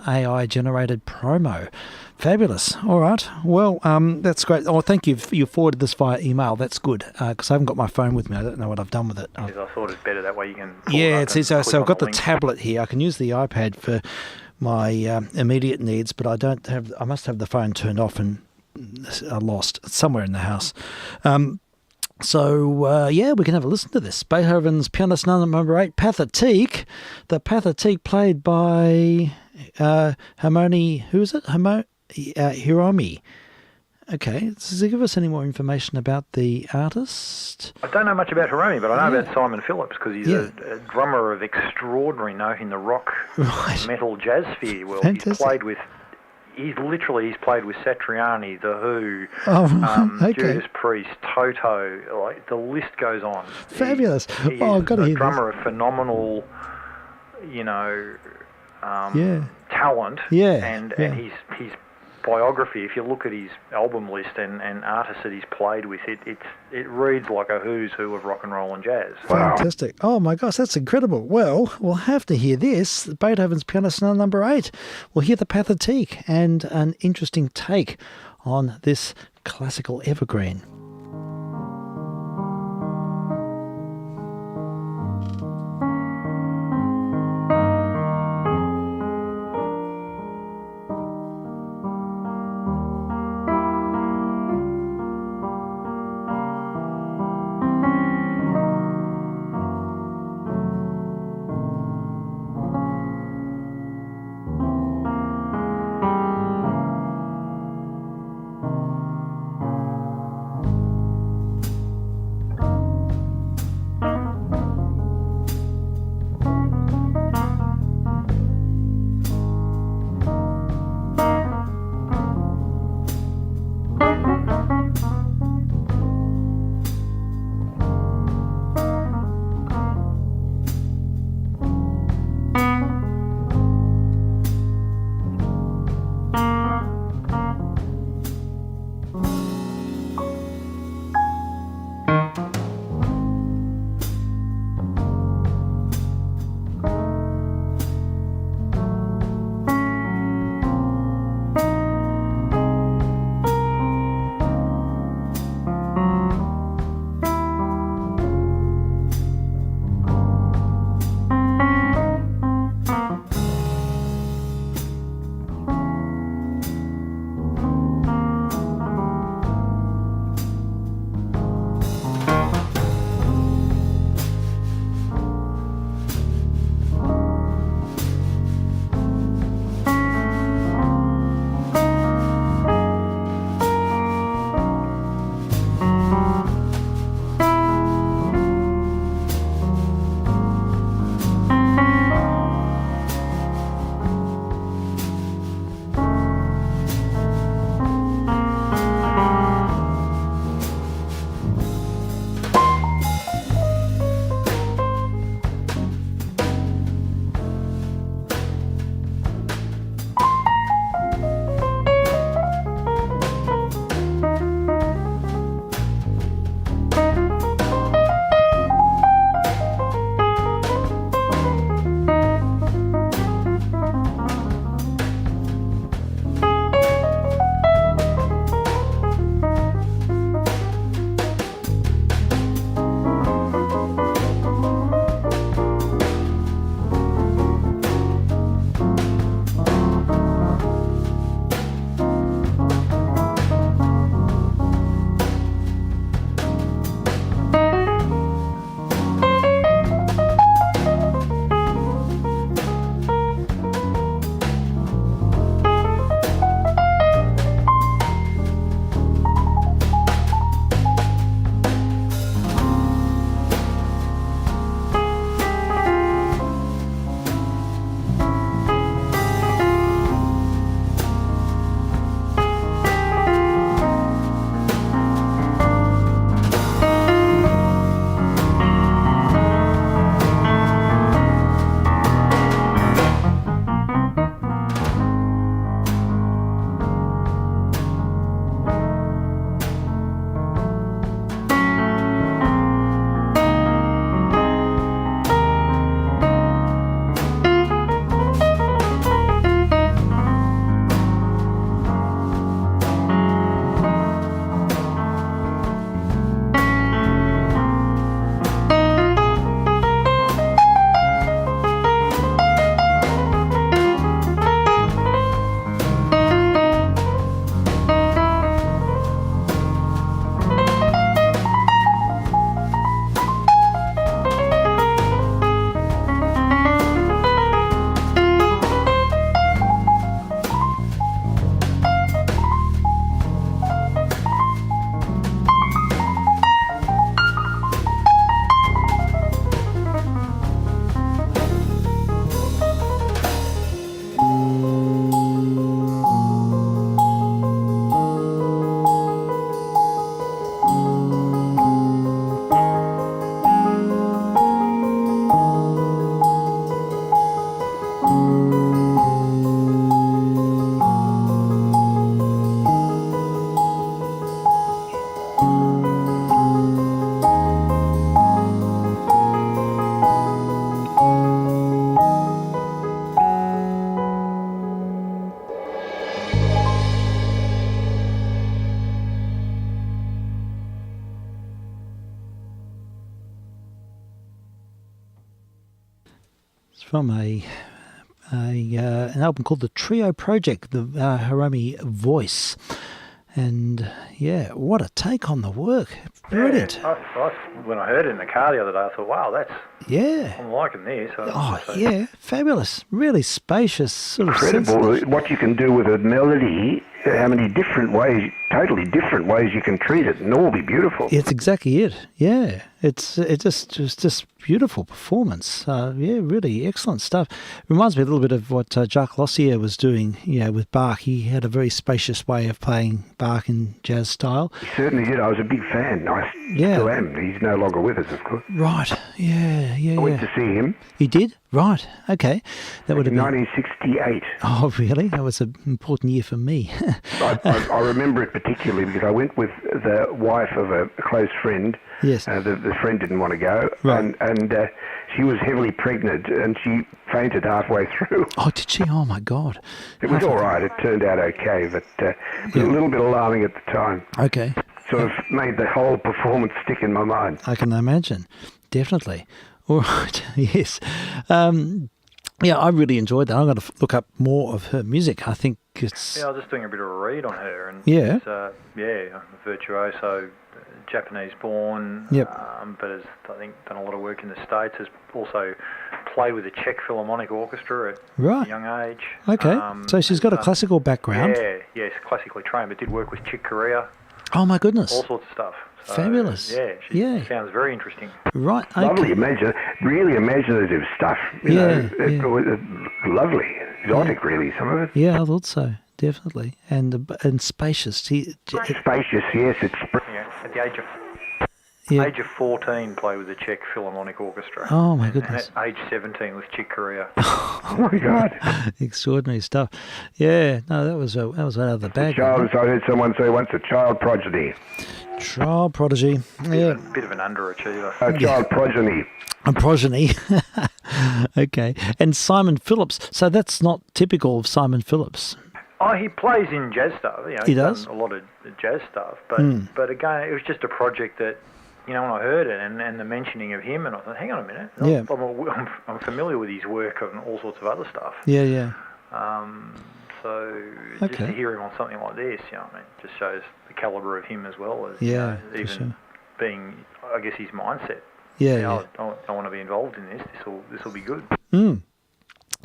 AI-generated promo. Fabulous. All right. Well, that's great. Oh, thank you. You forwarded this via email. That's good, because I haven't got my phone with me. I don't know what I've done with it. Because I thought it's better that way you can. Yeah, so I've got the link. tablet here. I can use the iPad for my immediate needs, but I must have the phone turned off and lost. It's somewhere in the house. So, we can have a listen to this. Beethoven's Piano Sonata number 8, Pathetique. The Pathetique played by Harmony, who is it? Hiromi. Okay, does it give us any more information about the artist? I don't know much about Hiromi, but I know about Simon Phillips, because he's a drummer of extraordinary note in the rock, metal, jazz sphere world. Fantastic. He's played with Satriani, The Who, okay. Judas Priest, Toto. Like, the list goes on. Fabulous. He I've got to hear a drummer of phenomenal, talent. Yeah. And his biography, if you look at his album list and artists that he's played with, it reads like a who's who of rock and roll and jazz. Fantastic. Oh my gosh, that's incredible. Well, we'll have to hear this. Beethoven's Piano Sonata number 8. We'll hear the Pathetique and an interesting take on this classical evergreen. from an album called The Trio Project, the Hiromi Voice. And yeah, what a take on the work. Brilliant. Yeah, when I heard it in the car the other day, I thought, wow, I'm liking this. Yeah, fabulous. Really spacious, sort of Incredible sensitive. what you can do with a melody, how many different ways, totally different ways you can treat it, and all be beautiful. It's exactly it. Yeah, it's just beautiful performance. Really excellent stuff. Reminds me a little bit of what Jacques Lossier was doing, with Bach. He had a very spacious way of playing Bach in jazz style. He certainly did. I was a big fan. I still am. He's no longer with us, of course. Right. Yeah. I went to see him. You did? Right. Okay. That would have been 1968. Oh, really? That was an important year for me. I remember it particularly because I went with the wife of a close friend. Yes. The friend didn't want to go, right. and she was heavily pregnant, and she fainted halfway through. Oh, did she? Oh, my God. It was all right. It turned out okay, but it was a little bit alarming at the time. Okay. Sort of made the whole performance stick in my mind. I can imagine. Definitely. All right. Yes. I really enjoyed that. I'm going to look up more of her music. I think it's... Yeah, I was just doing a bit of a read on her. And yeah. It's, a virtuoso, Japanese-born, yep. But has, I think, done a lot of work in the States. Has also played with the Czech Philharmonic Orchestra at a young age. Okay. So she's got a classical background. Yeah, yes, classically trained, but did work with Chick Corea. Oh, my goodness. All sorts of stuff. So, fabulous. Yeah, she sounds very interesting. Right. Okay. Lovely, really imaginative stuff. It was lovely, exotic, really, some of it. Yeah, I thought so, definitely, and spacious. Spacious, yes. It's at the age of 14, played with the Czech Philharmonic Orchestra. Oh my goodness! And at age 17 with Chick Corea. Oh my God! Extraordinary stuff. Yeah, no, that was out of the bag. I heard someone say once, a child prodigy. Child prodigy. Yeah. A bit of an underachiever. A child progeny. A progeny. Okay. And Simon Phillips. So that's not typical of Simon Phillips. Oh, he plays in jazz stuff. He does? Done a lot of jazz stuff. But again, it was just a project that, when I heard it and the mentioning of him, and I thought, hang on a minute. Yeah. I'm familiar with his work and all sorts of other stuff. Yeah. So just to hear him on something like this, just shows the calibre of him as well as even being, I guess, his mindset. Yeah. I want to be involved in this. This will be good.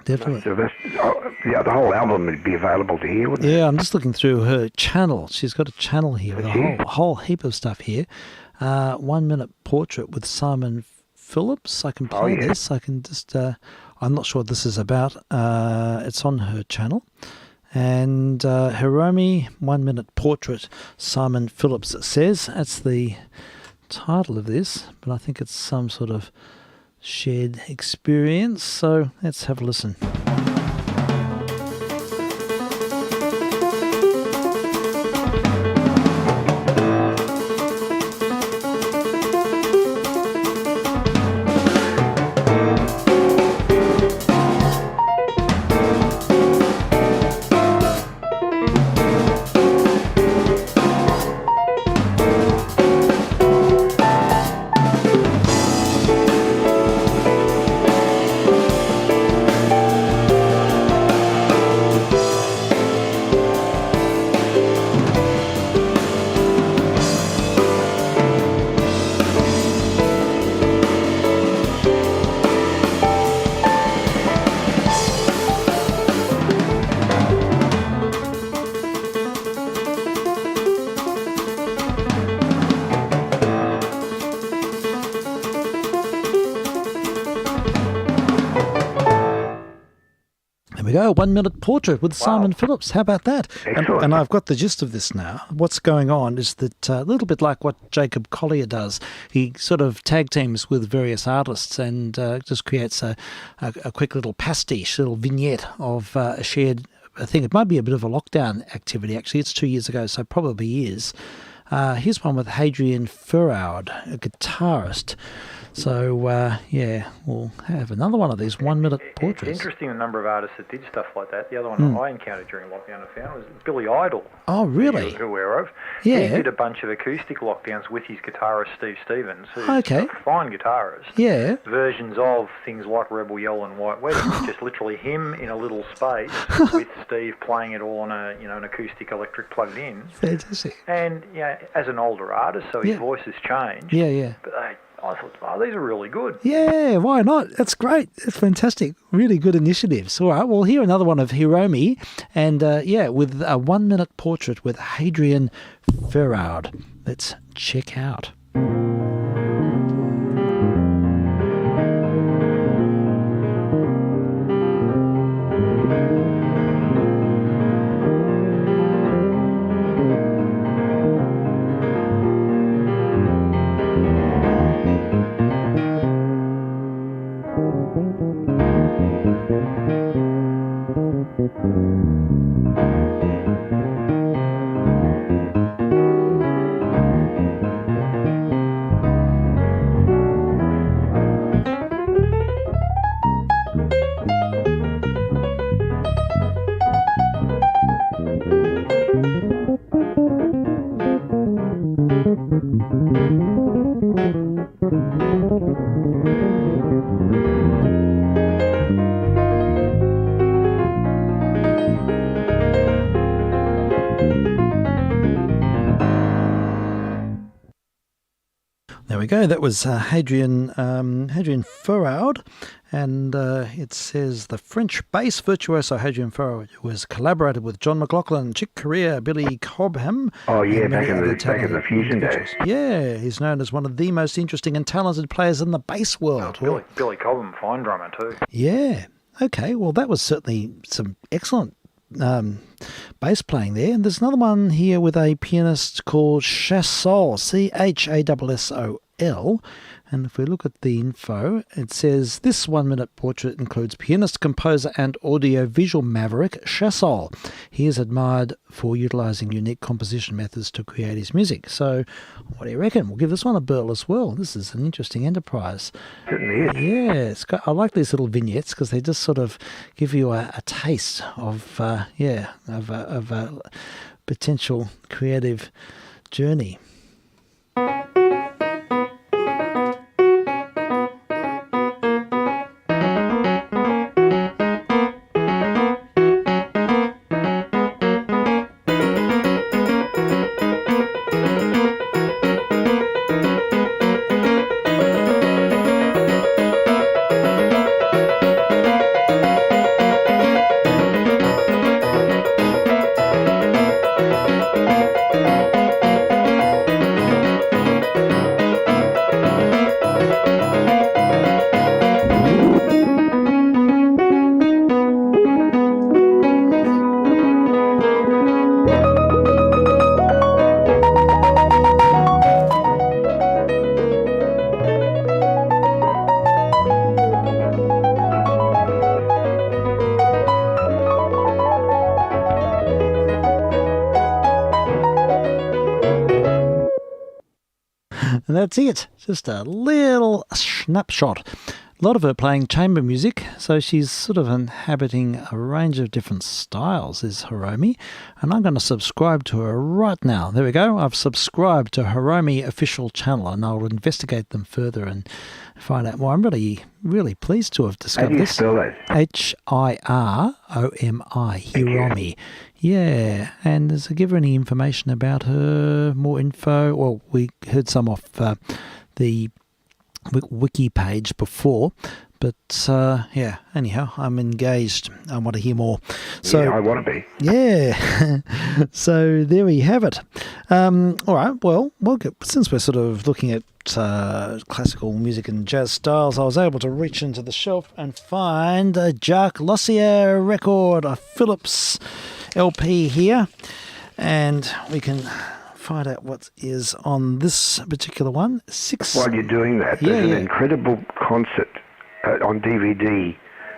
Definitely. So the whole album would be available to hear, wouldn't it? Yeah, I'm just looking through her channel. She's got a channel here with a whole heap of stuff here. 1 minute portrait with Simon Phillips. I can play this. I can just... I'm not sure what this is about. It's on her channel. And Hiromi, 1 minute portrait, Simon Phillips, it says. That's the title of this, but I think it's some sort of shared experience. So let's have a listen. There we go, 1 minute portrait with Simon Phillips. How about that? And I've got the gist of this now. What's going on is that a little bit like what Jacob Collier does, he sort of tag teams with various artists and just creates a quick little pastiche, little vignette of a shared, I think it might be a bit of a lockdown activity actually. It's 2 years ago, so it probably is. Here's one with Hadrian Furaud, a guitarist. So, yeah, we'll have another one of these 1 minute It's portraits. interesting the number of artists that did stuff like that. The other one I encountered during lockdown I found was Billy Idol. Oh, really? Who you're aware of. Yeah. He did a bunch of acoustic lockdowns with his guitarist Steve Stevens, who's Okay. a fine guitarist. Yeah. Versions of things like Rebel Yell and White Wedding, just literally him in a little space with Steve playing it all on an acoustic electric plugged in. Fantastic. And as an older artist, so his voice has changed. Yeah, yeah. But I thought, these are really good. Yeah, why not? That's great. That's fantastic. Really good initiatives. All right, well, here another one of Hiromi, and with a 1 minute portrait with Hadrian Ferraud. Let's check out. There we go. That was Hadrian Ferraud, and it says the French bass virtuoso Hadrian Ferraud, who has collaborated with John McLaughlin, Chick Corea, Billy Cobham. Oh yeah, and back many in other the talented fusion days. individuals. Yeah, he's known as one of the most interesting and talented players in the bass world. Billy Cobham, fine drummer too. Yeah. Okay. Well, that was certainly some excellent bass playing there. And there's another one here with a pianist called Chassol, Chassol. And if we look at the info, it says this 1 minute portrait includes pianist, composer, and audio-visual maverick Chassol. He is admired for utilising unique composition methods to create his music. So, what do you reckon? We'll give this one a burl as well. This is an interesting enterprise. Certainly is. Yeah, I like these little vignettes because they just sort of give you a taste of a potential creative journey. And that's it. Just a little snapshot. A lot of her playing chamber music, so she's sort of inhabiting a range of different styles, is Hiromi. And I'm going to subscribe to her right now. There we go. I've subscribed to Hiromi official channel, and I'll investigate them further and find out more. I'm really, really pleased to have discovered this. How do you spell that? Hiromi, Hiromi. Yeah, and does it give her any information about her, more info? Well, we heard some off the wiki page before, but anyhow, I'm engaged. I want to hear more. So Yeah, I want to be. yeah, so there we have it. All right, well, since we're sort of looking at classical music and jazz styles, I was able to reach into the shelf and find a Jacques Lossier record, a Philips LP here, and we can find out what is on this particular one. While you're doing that, there's an incredible concert on DVD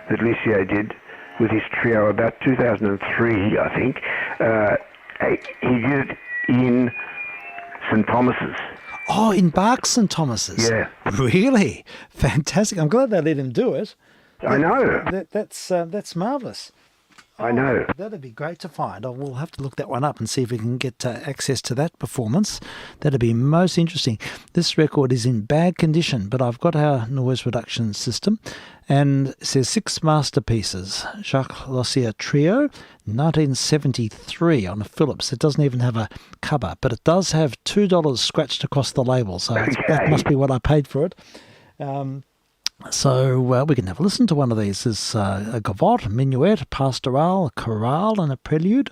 that Lucier did with his trio about 2003, I think. He did it in St. Thomas's. Oh, in Barks and Thomas's? Yeah. Really? Fantastic. I'm glad they let him do it. I know. That's marvellous. I know. That'd be great to find. We'll have to look that one up and see if we can get access to that performance. That'd be most interesting. This record is in bad condition, but I've got our noise reduction system, and it says 6 masterpieces. Jacques Lossier Trio, 1973 on a Philips. It doesn't even have a cover, but it does have $2 scratched across the label, so that must be what I paid for it. So we can have a listen to one of these. There's a gavotte, a minuet, a pastoral, a chorale and a prelude.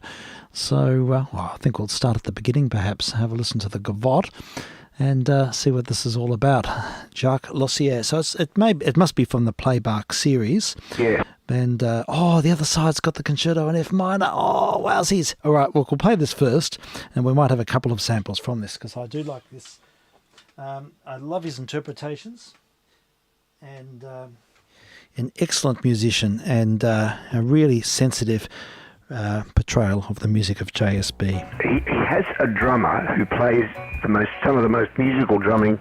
So I think we'll start at the beginning perhaps, have a listen to the gavotte and see what this is all about. Jacques Lossier. So it must be from the Playbark series. Yeah. And, the other side's got the concerto in F minor. Oh, wowsies. All right, well, we'll play this first and we might have a couple of samples from this because I do like this. I love his interpretations. And an excellent musician and a really sensitive portrayal of the music of JSB. He has a drummer who plays some of the most musical drumming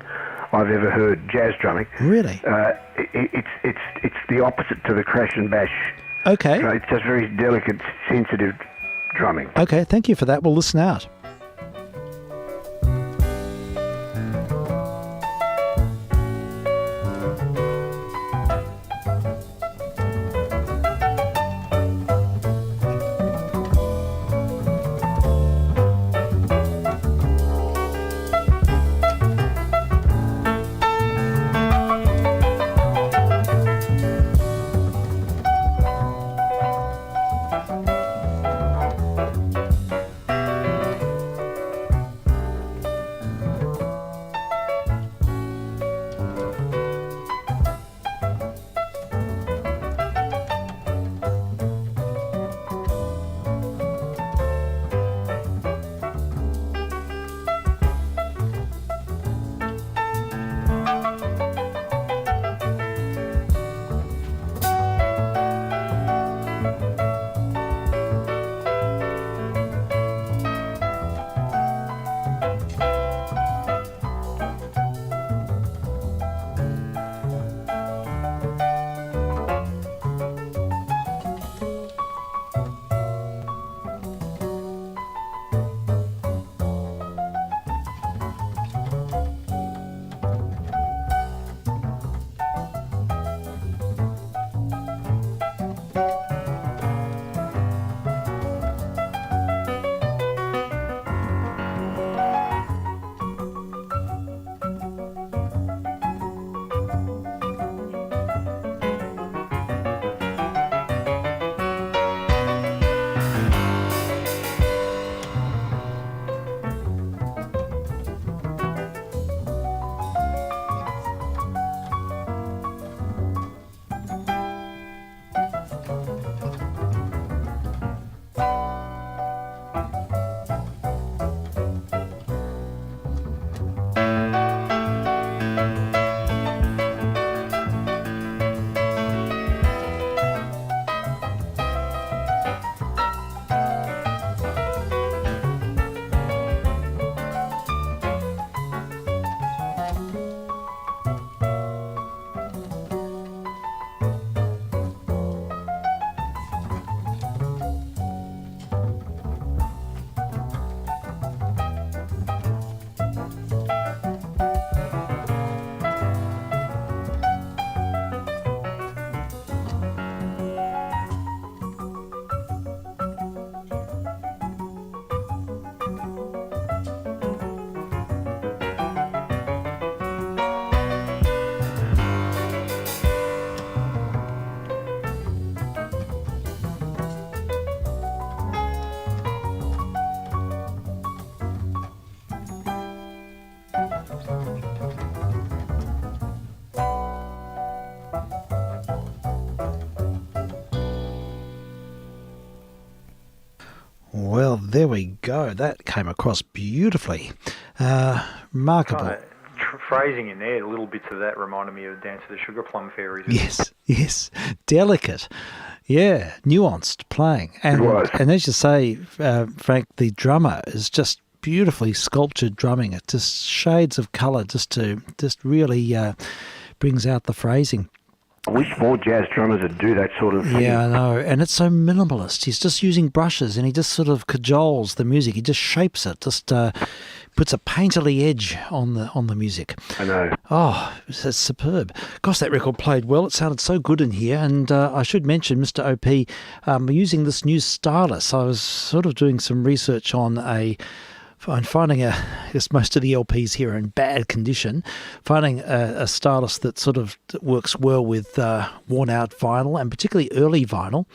I've ever heard, jazz drumming. Really? It's the opposite to the crash and bash. Okay. So it's just very delicate, sensitive drumming. Okay, thank you for that. We'll listen out. Well, there we go. That came across beautifully. Remarkable. Kind of phrasing in there, little bits of that reminded me of Dance of the Sugar Plum Fairies. Yes. Delicate. Yeah, nuanced playing. And, it was. And as you say, Frank, the drummer is just beautifully sculptured drumming. It just shades of colour, just really brings out the phrasing. I wish more jazz drummers would do that sort of thing. Yeah, I know. And it's so minimalist. He's just using brushes and he just sort of cajoles the music. He just shapes it, just puts a painterly edge on the music. I know. Oh, it's superb. Gosh, that record played well. It sounded so good in here. And I should mention, Mr. OP, using this new stylus. I was sort of doing some research on finding because most of the LPs here are in bad condition, finding a stylus that sort of works well with worn out vinyl and particularly early vinyl.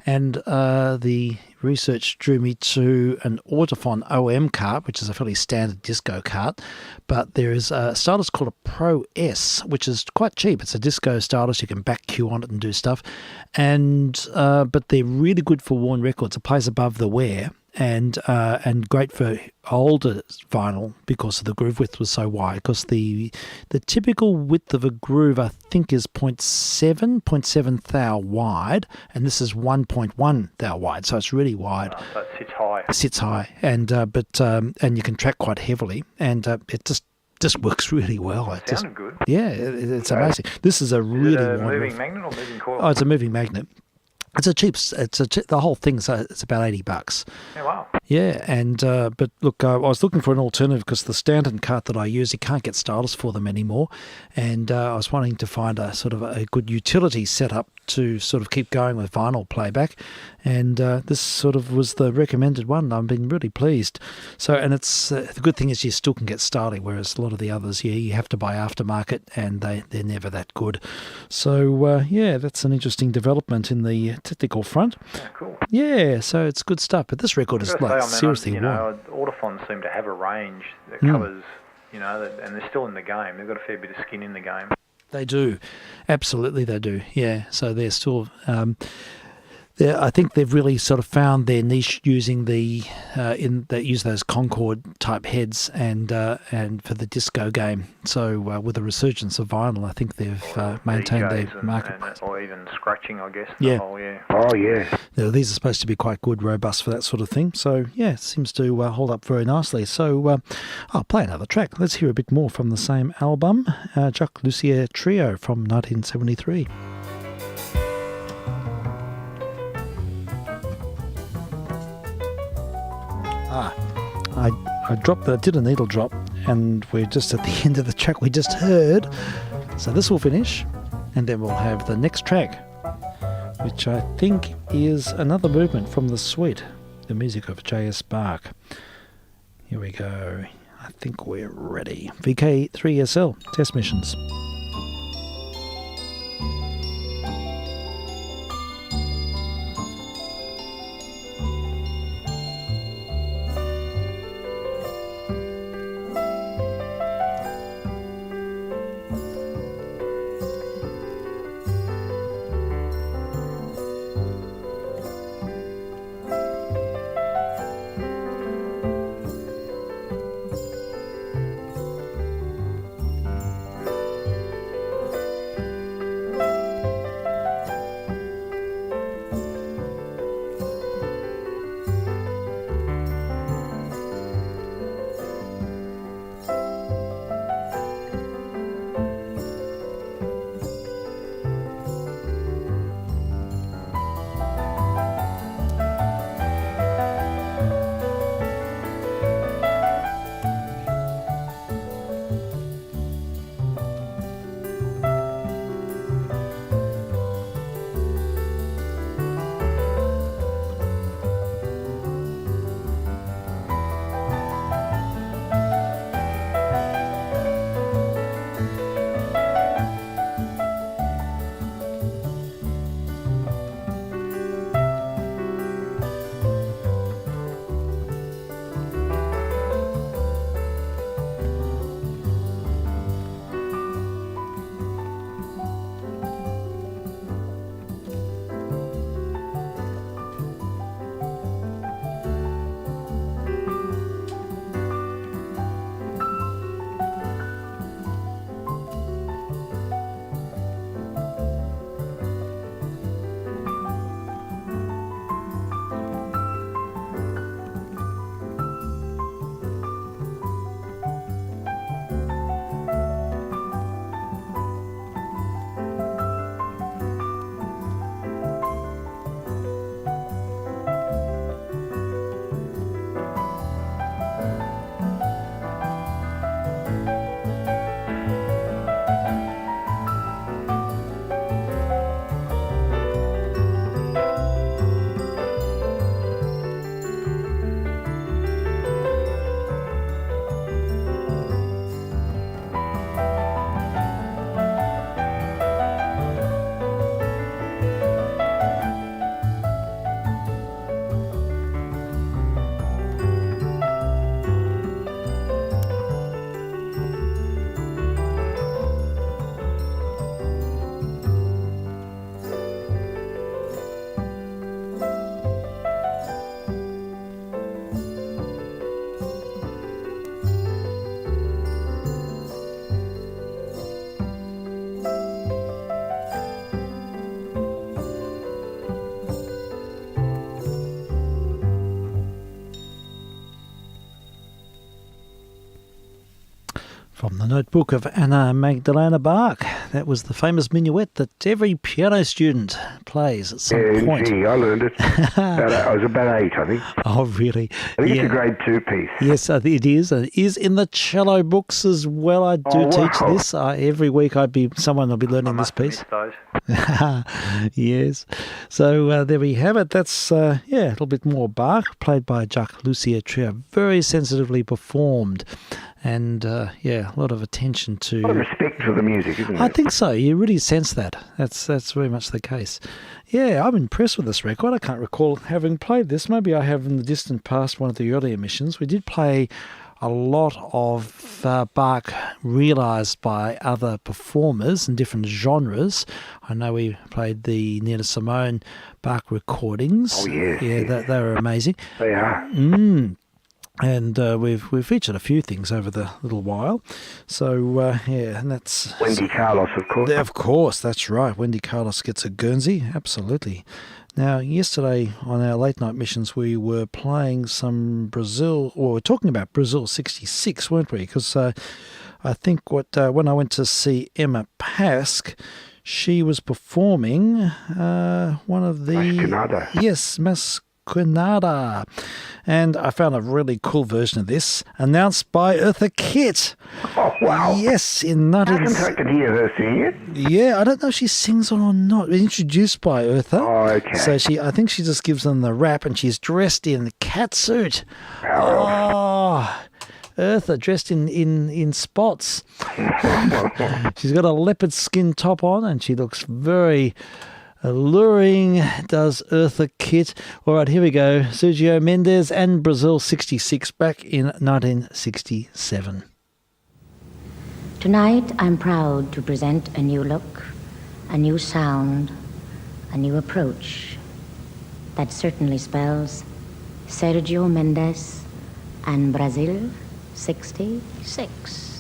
And the research drew me to an Autophon OM cart, which is a fairly standard disco cart, but there is a stylus called a Pro S, which is quite cheap. It's a disco stylus. You can back cue on it and do stuff, and but they're really good for worn records. It plays above the wear. And great for older vinyl because the groove width was so wide. Because the typical width of a groove, I think, is 0.7 thou wide, and this is 1.1 thou wide, so it's really wide. So it sits high. It sits high, and you can track quite heavily, and it just works really well. It sounded good. Yeah, it's amazing. This is a really Is it a worn moving groove. magnet or moving coil? Oh, it's a moving magnet. It's a cheap. The whole thing's it's about $80. Yeah, wow. Yeah, and but look, I was looking for an alternative because the Stanton cart that I use, you can't get stylus for them anymore, and I was wanting to find a sort of a good utility setup to sort of keep going with vinyl playback, and this sort of was the recommended one. I've been really pleased. So, and it's the good thing is you still can get styling, whereas a lot of the others, you have to buy aftermarket, and they're never that good. So yeah, that's an interesting development in the technical front. Yeah, cool. Yeah, so it's good stuff. But this record is like seriously you worn. know, Autophons seem to have a range that covers, you know, and they're still in the game. They've got a fair bit of skin in the game. They do, absolutely they do. Yeah, so they're still. I think they've really sort of found their niche using they use those Concorde type heads and for the disco game. So with the resurgence of vinyl, I think they've maintained their market. Or even scratching, I guess. Yeah. Oh, yeah. These are supposed to be quite good, robust for that sort of thing. So yeah, it seems to hold up very nicely. So I'll play another track. Let's hear a bit more from the same album, Jacques Lussier Trio from 1973. I did a needle drop, and we're just at the end of the track we just heard. So this will finish, and then we'll have the next track, which I think is another movement from the suite, the music of J.S. Bach. Here we go. I think we're ready. vk3sl, Test Missions. From the notebook of Anna Magdalena Bach. That was the famous minuet that every piano student plays at some point. Gee, I learned it. I was about 8, I think. Oh, really? I think it's a grade 2 piece. Yes, it is. It is in the cello books as well. I do teach this. Every week someone will be learning this piece. Those. Yes. So there we have it. That's, a little bit more Bach, played by Jacques Lussier Trio. Very sensitively performed. And, a lot of attention to... A lot of respect for the music, isn't it? I think so. You really sense that. That's very much the case. Yeah, I'm impressed with this record. I can't recall having played this. Maybe I have in the distant past, one of the earlier missions. We did play a lot of Bach realised by other performers in different genres. I know we played the Nina Simone Bach recordings. Oh, yes. Yeah, they were amazing. They are. And we've featured a few things over the little while. So, and that's... Wendy Carlos, of course. Of course, that's right. Wendy Carlos gets a Guernsey. Absolutely. Now, yesterday on our late night missions, we were playing some Brazil, or we're talking about Brazil 66, weren't we? Because I think when I went to see Emma Pask, she was performing one of the... Masquinada. Yes, Masquinada. And I found a really cool version of this, announced by Eartha Kitt. Oh, wow. Yes, in 19... I can hear her singing it. Yeah, I don't know if she sings or not. Introduced by Eartha. Oh, okay. So I think she just gives them the rap, and she's dressed in catsuit. Oh, Eartha dressed in spots. She's got a leopard skin top on, and she looks very alluring, does Eartha Kitt. All right, here we go. Sergio Mendes and Brazil 66 back in 1967. Tonight, I'm proud to present a new look, a new sound, a new approach. That certainly spells Sergio Mendes and Brazil 66.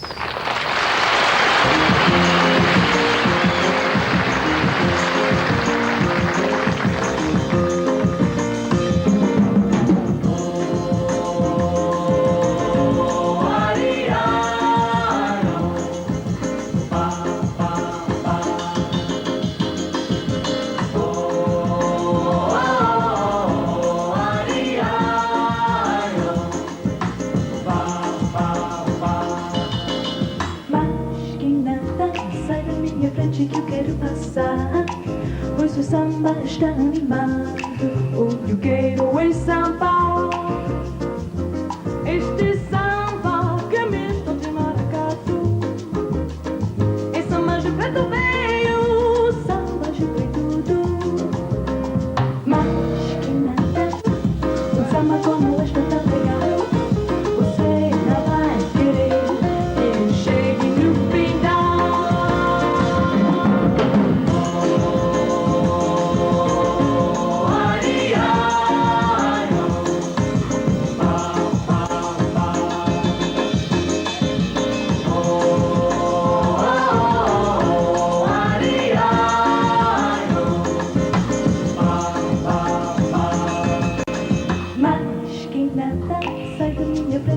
Que eu quero passar, pois o samba está animado. O que eu quero é samba, este samba que é misto de maracatu. É samba de preto veio, samba de preto. Mas que nada, um samba como este tá legal. Você não vai querer que chegue no final.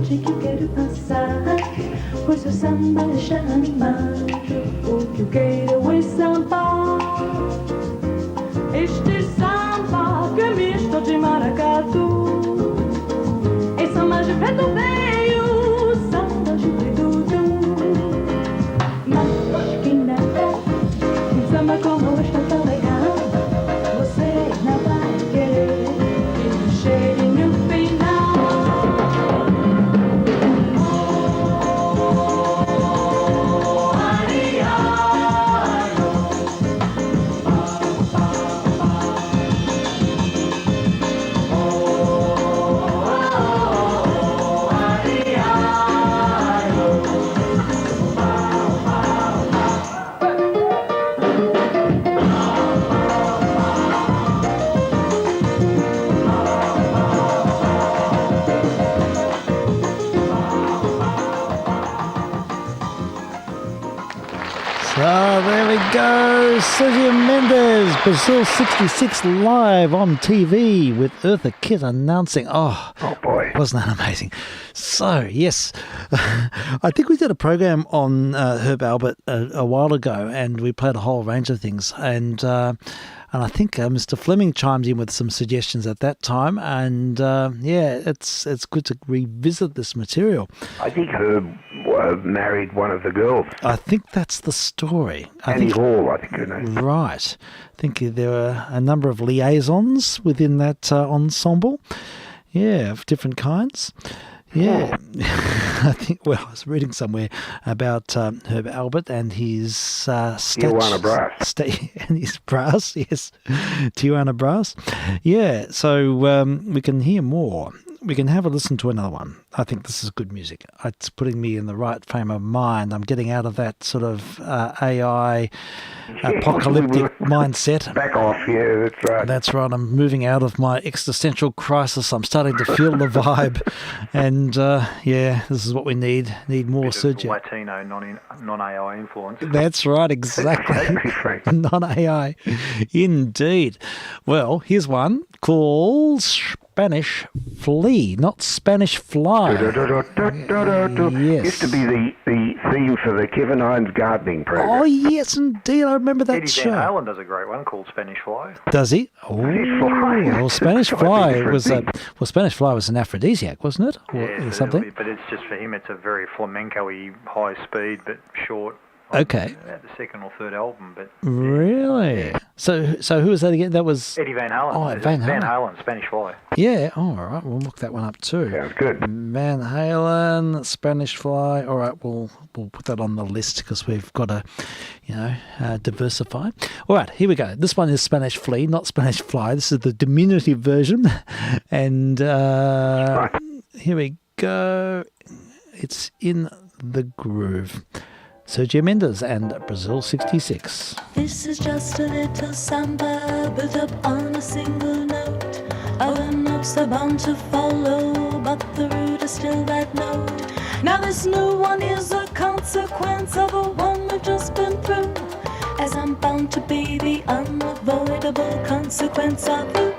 Que eu quero passar, pois o samba está animado. O que eu quero é samba, este samba que é misto de maracatu. É samba de preto veio, samba de preto. Mas que nada, um samba como este tão legal. Você não vai querer que chegue no final. There we go. Sergio Mendes, Brazil 66 live on TV with Eartha Kitt announcing. Oh boy. Wasn't that amazing? So, yes, I think we did a program on Herb Albert a while ago, and we played a whole range of things. And I think Mr. Fleming chimed in with some suggestions at that time. And it's good to revisit this material. I think Herb married one of the girls. I think that's the story. Annie Hall, I think her name. Right. I think there were a number of liaisons within that ensemble. Yeah, of different kinds. Yeah, I think, I was reading somewhere about Herb Albert and his Tijuana Brass. And his brass, yes, Tijuana Brass. Yeah, so we can hear more. We can have a listen to another one. I think this is good music. It's putting me in the right frame of mind. I'm getting out of that sort of AI apocalyptic mindset. Back off, yeah, that's right. That's right. I'm moving out of my existential crisis. I'm starting to feel the vibe. And, this is what we need. Need more Sergio. Latino non-AI influence. That's right, exactly. Non-AI. Indeed. Well, here's one called Spanish Flea, not Spanish Fly. Yes. Used to be the theme for the Kevin Hines gardening program. Oh, yes, indeed. I remember that Eddie show. Van Halen does a great one called Spanish Fly. Does he? Oh, well, Spanish Fly was Spanish Fly was an aphrodisiac, wasn't it? Or something. But it's just for him. It's a very flamenco-y, high speed but short. Okay. At the second or third album, but really. Yeah. So who was that again? That was Eddie Van Halen. Oh, Van Halen, Spanish Fly. Yeah. Oh, all right. We'll look that one up too. Sounds good. Van Halen, Spanish Fly. All right. We'll put that on the list because we've got to, diversify. All right. Here we go. This one is Spanish Flea, not Spanish Fly. This is the diminutive version, and here we go. It's in the groove. Sergio Mendes and Brazil 66. This is just a little samba built up on a single note. Other notes are bound to follow, but the root is still that note. Now this new one is a consequence of a one we've just been through, as I'm bound to be the unavoidable consequence of you.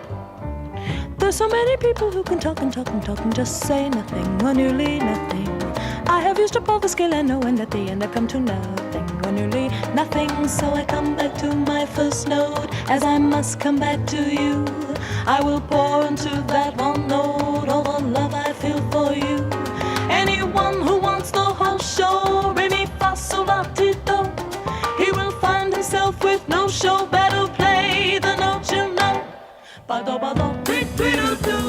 There's so many people who can talk and talk and talk and just say nothing or nearly nothing. I have used up all the skill I know, and at the end I come to nothing or nearly nothing. So I come back to my first note, as I must come back to you. I will pour into that one note all the love I feel for you. Anyone who wants the whole show, re mi fa sol la ti do, he will find himself with no show. Better play the note you know. Ba do ba do, tweet tweet do do,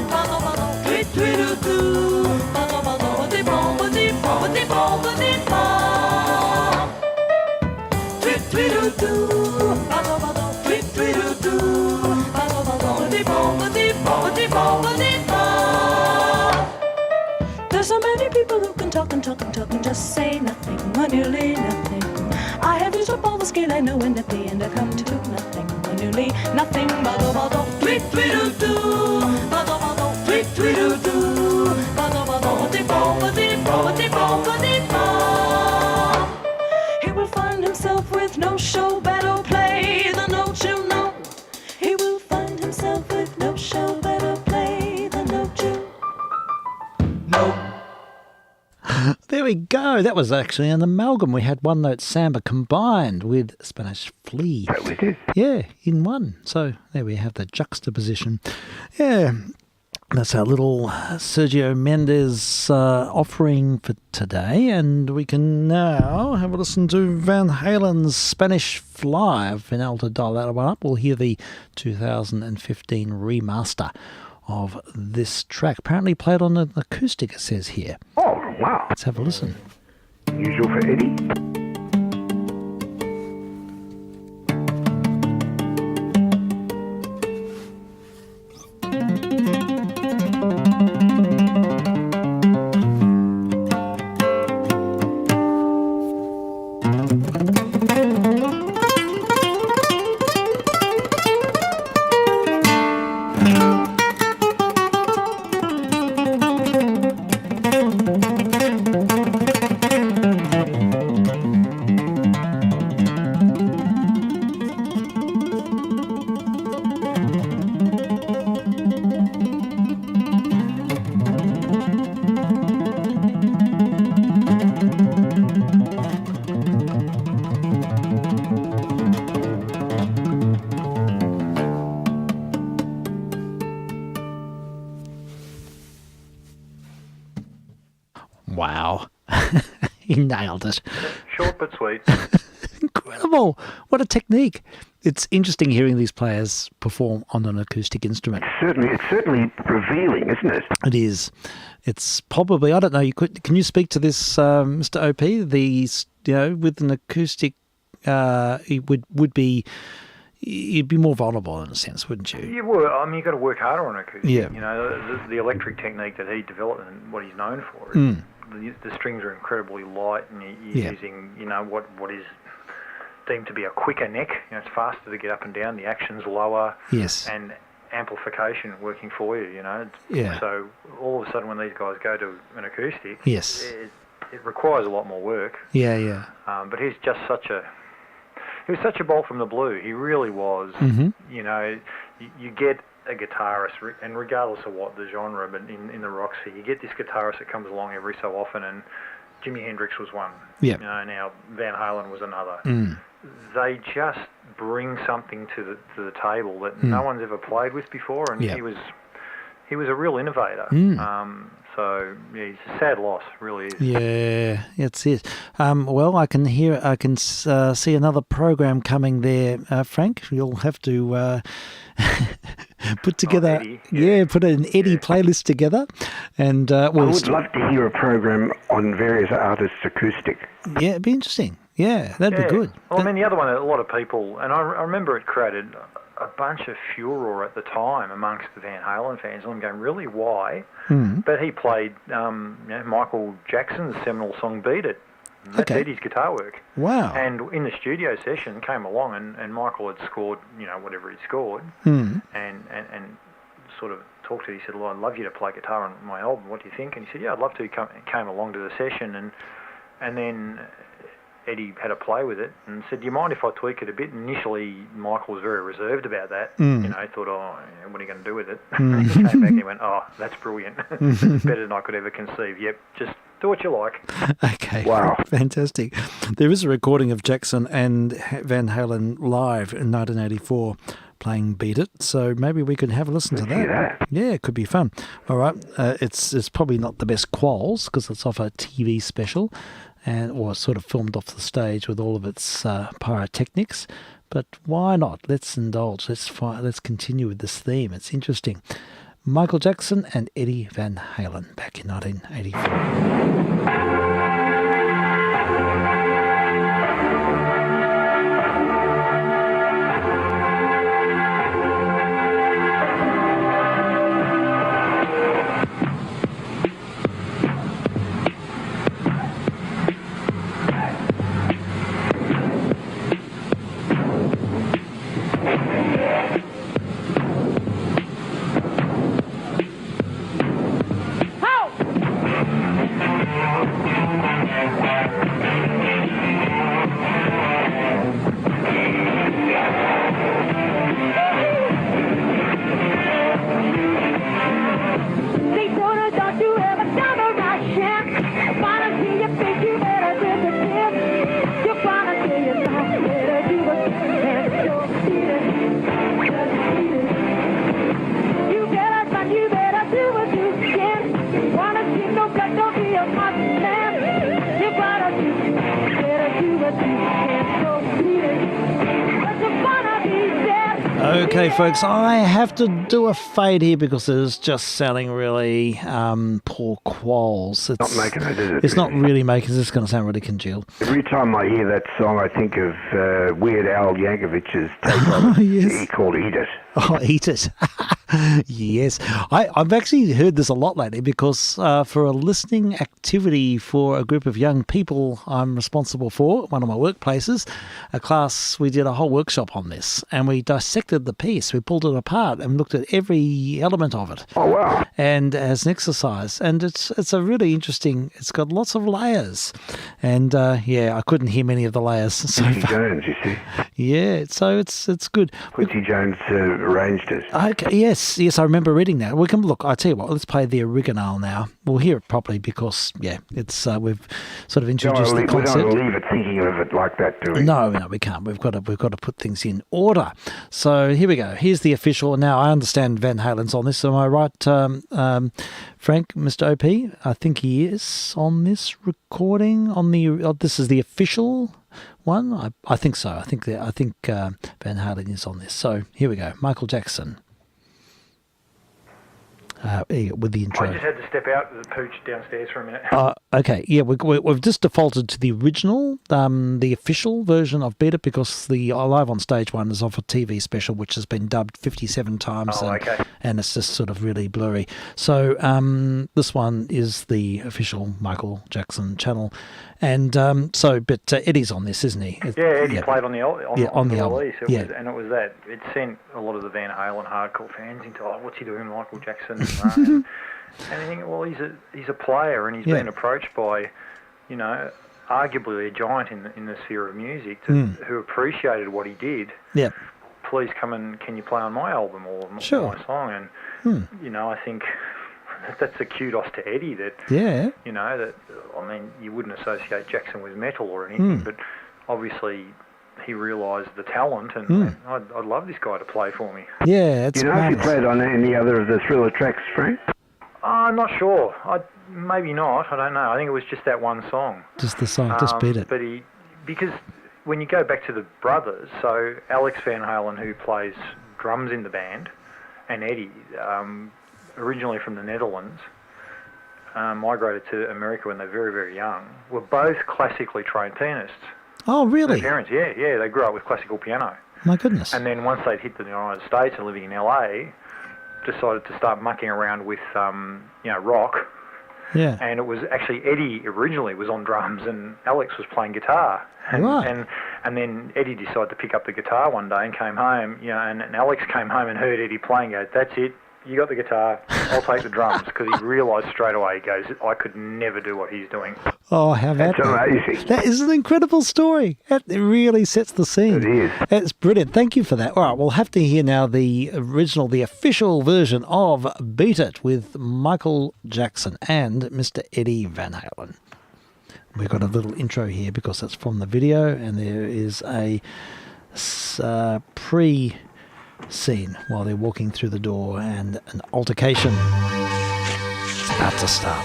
ba do ba do, tweet tweet do do, ba do ba do. There's so many people who can talk and talk and talk and just say nothing or nearly nothing. I have used up all the skill I know, and at the end I come to nothing or nearly nothing. Ba-do ba-do, tweet tweet do do, ba-do ba-do, tweet tweet do do, ba-do ba-do, di-bo ba-di-bo ba-di-bo ba-di-bo. He will find himself with no show. Better play the note you know. He will find himself with no show. Better play the note you know. There we go. That was actually an amalgam. We had one note samba combined with Spanish Flea. That was it. Yeah, in one. So there we have the juxtaposition. Yeah. That's our little Sergio Mendes offering for today, and we can now have a listen to Van Halen's Spanish Fly. I've been able to dial that one up. We'll hear the 2015 remaster of this track. Apparently played on an acoustic, it says here. Oh, wow. Let's have a listen. Usual for Eddie. Wow. He nailed it. Short but sweet. Incredible. What a technique. It's interesting hearing these players perform on an acoustic instrument. It's certainly revealing, isn't it? It is. It's probably, I don't know, can you speak to this, Mr. OP? With an acoustic, you'd be more vulnerable in a sense, wouldn't you? You would. I mean, you've got to work harder on acoustic. Yeah. You know, the electric technique that he developed and what he's known for is the strings are incredibly light, and you're using, what is deemed to be a quicker neck. It's faster to get up and down. The action's lower. Yes. And amplification working for you. Yeah. So all of a sudden, when these guys go to an acoustic, yes, it requires a lot more work. Yeah. But he's just such a bolt from the blue. He really was. Mm-hmm. You get a guitarist, and regardless of what the genre, but in the rock sphere, you get this guitarist that comes along every so often, and Jimi Hendrix was one. Yeah. Now Van Halen was another. Mm. They just bring something to the table that no one's ever played with before, and he was a real innovator. So he's a sad loss, really is. Yeah, that's it. Well, I can see another program coming there, Frank. You'll have to put together, put an Eddie playlist together, and I would love to hear a program on various artists' acoustic. Yeah, it'd be interesting. Yeah, that'd be good. Well, I mean, the other one, a lot of people, and I remember it created a bunch of furor at the time amongst the Van Halen fans. And I'm going, really, why? But he played Michael Jackson's seminal song, Beat It. That's Eddie's guitar work. Wow. And in the studio session, came along and Michael had scored, whatever he'd scored, and sort of talked to him. He said, well, I'd love you to play guitar on my album. What do you think? And he said, yeah, I'd love to. He came along to the session, and then Eddie had a play with it and said, do you mind if I tweak it a bit? And initially, Michael was very reserved about that. He thought, what are you going to do with it? And he came back and he went, that's brilliant. Better than I could ever conceive. Yep, just do what you like. Okay. Wow. Fantastic. There is a recording of Jackson and Van Halen live in 1984 playing Beat It, so maybe we could have a listen to that. Yeah, it could be fun. All right. It's probably not the best quals because it's off a TV special, or sort of filmed off the stage with all of its pyrotechnics. But why not? Let's indulge. Let's continue with this theme. It's interesting. Michael Jackson and Eddie Van Halen back in 1984. Okay, folks, I have to do a fade here because it is just sounding really poor quals. It's not making it, is it? It's not really making it. It's going to sound really congealed. Every time I hear that song, I think of Weird Al Yankovic's take on it. Yes. He called Eat It. Oh, Eat It. Yes. I've actually heard this a lot lately because for a listening activity for a group of young people I'm responsible for, one of my workplaces, a class, we did a whole workshop on this and we dissected the piece. We pulled it apart and looked at every element of it. Oh, wow. And as an exercise. And it's a really interesting, it's got lots of layers. And I couldn't hear many of the layers so Quincy far. Jones, you see. Yeah, so it's good. Quincy Jones arranged it. Okay, yes. Yes, I remember reading that. We can look. I tell you what, let's play the original now. We'll hear it properly because it's we've sort of introduced the concept. We don't leave it thinking of it like that, do we? No, we can't. We've got to put things in order. So here we go. Here's the official. Now I understand Van Halen's on this. Am I right, Frank, Mr. OP? I think he is on this recording. This is the official one. I think so. I think Van Halen is on this. So here we go. Michael Jackson. With the intro. I just had to step out with the pooch downstairs for a minute. Okay, yeah, we've just defaulted to the original, the official version of Beat It, because the Live on Stage one is off a TV special which has been dubbed 57 times and it's just sort of really blurry. So this one is the official Michael Jackson channel. And but Eddie's on this, isn't he? Eddie played on the album. release. It sent a lot of the Van Halen hardcore fans into, what's he doing, Michael Jackson? And I think, well, he's a player, and he's been approached by, arguably a giant in the sphere of music who appreciated what he did. Yeah. Please can you play on my album or my song? And I think that's a kudos to Eddie that you wouldn't associate Jackson with metal or anything, but obviously he realised the talent, and I'd love this guy to play for me. Yeah, it's if he played on any other of the Thriller tracks, Frank? I'm not sure. Maybe not. I don't know. I think it was just that one song. Just the song. Just Beat It. But because when you go back to the brothers, so Alex Van Halen, who plays drums in the band, and Eddie, originally from the Netherlands, migrated to America when they were very, very young, were both classically trained pianists. Oh, really? Their parents, yeah, they grew up with classical piano. My goodness. And then once they'd hit the United States and living in LA, decided to start mucking around with, rock. Yeah. And it was actually Eddie originally was on drums and Alex was playing guitar. And, right. And then Eddie decided to pick up the guitar one day and came home, and Alex came home and heard Eddie playing, go, that's it. You got the guitar, I'll take the drums, because he realised straight away, he goes, I could never do what he's doing. Oh, how about that? Amazing. That is an incredible story. It really sets the scene. It is. It's brilliant. Thank you for that. All right, we'll have to hear now the official version of Beat It with Michael Jackson and Mr. Eddie Van Halen. We've got a little intro here because it's from the video, and there is a scene while they're walking through the door and an altercation is about to start.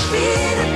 Beat it.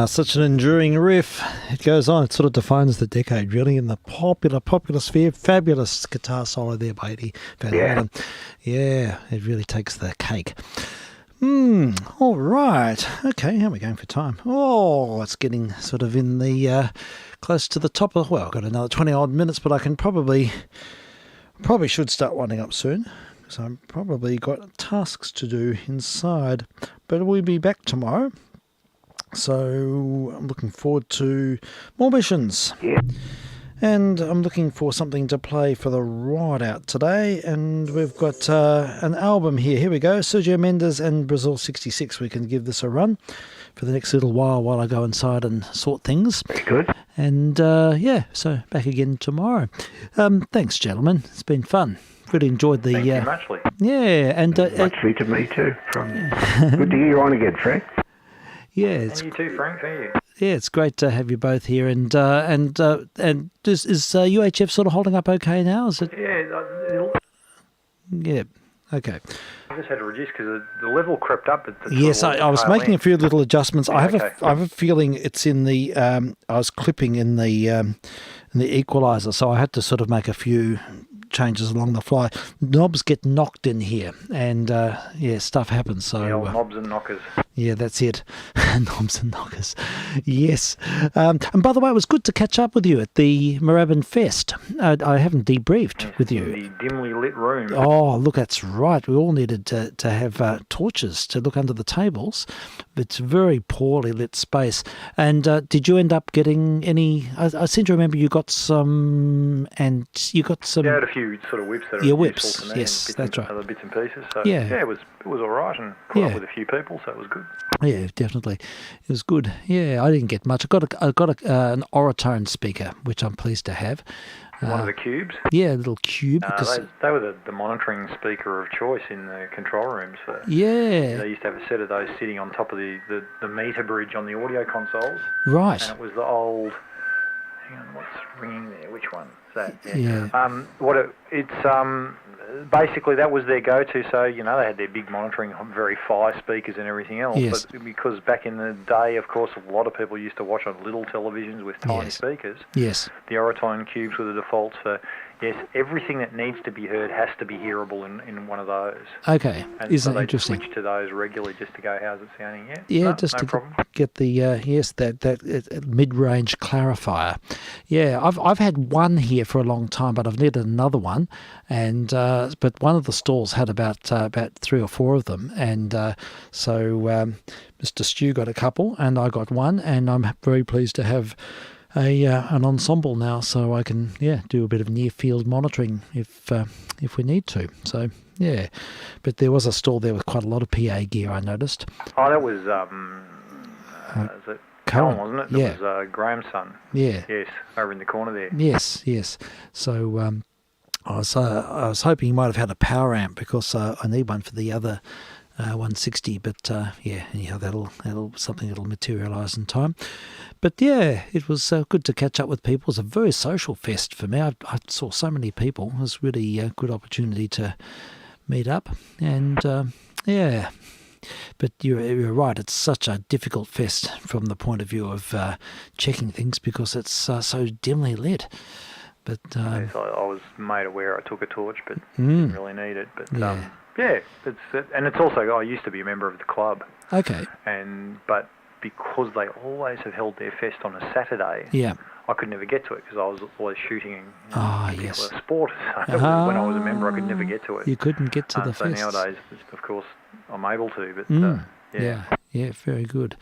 Such an enduring riff. It goes on. It sort of defines the decade, really, in the popular sphere. Fabulous guitar solo there by Eddie Van Halen. Yeah, it really takes the cake. All right. Okay, how are we going for time? Oh, it's getting sort of in the close to the top of. Well, I've got another 20-odd minutes, but I can probably should start winding up soon. So I've probably got tasks to do inside. But we'll be back tomorrow. So I'm looking forward to more missions. Yeah. And I'm looking for something to play for the ride out today. And we've got an album here. Here we go. Sergio Mendes and Brazil 66. We can give this a run for the next little while I go inside and sort things. Very good. And so back again tomorrow. Thanks, gentlemen. It's been fun. Really enjoyed the... Thank you much, Lee. Yeah. And, Muchly to me too. Good to hear you on again, Frank. Yeah, it's, And you too, Frank. Thank you. yeah, it's great to have you both here. And is UHF sort of holding up okay now? Is it? Yeah. Okay. I just had to reduce because the level crept up. At the Yes, I was making a few little adjustments. I have okay. I have a feeling it's in the. I was clipping in the equalizer, so I had to sort of make a few changes along the fly. Knobs get knocked in here, and stuff happens. So The old knobs and knockers. yeah, that's it. Knobs and knockers. Yes. And by the way, it was good to catch up with you at the Moorabbin Fest. I haven't debriefed with you. In the dimly lit room. Oh, look, that's right. We all needed to have torches to look under the tables. It's a very poorly lit space. And did you end up getting any... I seem to remember you got some... And you got some... Yeah, I had a few sort of whips that are Yeah, useful whips. to me. Yes, and that's right. Other bits and pieces. So Yeah. it was all right, and caught Yeah. up with a few people, so it was good. Yeah, definitely. It was good. Yeah, I didn't get much. I got an Oratone speaker, which I'm pleased to have. One of the cubes. Yeah, a little cube. Because, They were the monitoring speaker of choice in the control rooms. For, yeah, They used to have a set of those sitting on top of the meter bridge on the audio consoles. right. And it was the old... Hang on, what's ringing there? Which one is that? Yeah. It's basically that was their go-to. So they had their big monitoring, very fire speakers and everything else. Yes. But because back in the day, of course, a lot of people used to watch on little televisions with tiny Yes. speakers. Yes. The Oratone cubes were the defaults for. Yes, everything that needs to be heard has to be hearable in one of those. Okay. And Isn't so they interesting? switch to those regularly just to go, how's it sounding? Yeah, Yeah, no, just no to problem. get the that mid-range clarifier. Yeah, I've had one here for a long time, but I've needed another one. And but one of the stalls had about 3 or 4 of them, and so Mr. Stu got a couple, and I got one, and I'm very pleased to have an ensemble now, so I can do a bit of near field monitoring if we need to. So yeah, but there was a stall there with quite a lot of PA gear, I noticed. Oh, that was is it Cohen, wasn't it? yeah. That was Graham's son. Yeah. Yes, over in the corner there. Yes. So I was hoping he might have had a power amp because I need one for the other 160. But anyhow, that'll something that'll materialise in time. But yeah, it was good to catch up with people. It was a very social fest for me. I saw so many people. It was really a good opportunity to meet up. And but you're right. It's such a difficult fest from the point of view of checking things because it's so dimly lit. But Yes, I was made aware I took a torch, but didn't really need it. But it's also I used to be a member of the club, okay. but because they always have held their fest on a Saturday, Yeah. I could never get to it because I was always shooting a yes. particular sport. So when I was a member, I could never get to it. You couldn't get to the so fest. nowadays, of course, I'm able to. But Yeah, very good.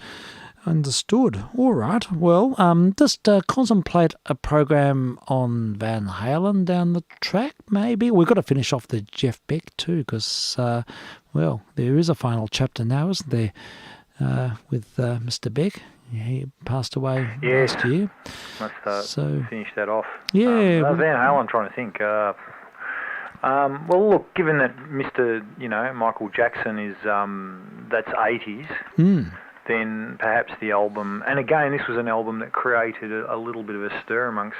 Understood. All right. Well, just contemplate a program on Van Halen down the track, maybe. We've got to finish off the Jeff Beck too, because, there is a final chapter now, isn't there, with Mr. Beck. He passed away last year. Must So finish that off. Yeah. Van Halen, I'm trying to think. Well, look, given that Mr. Michael Jackson is that's 80s, then perhaps the album. And again, this was an album that created a little bit of a stir amongst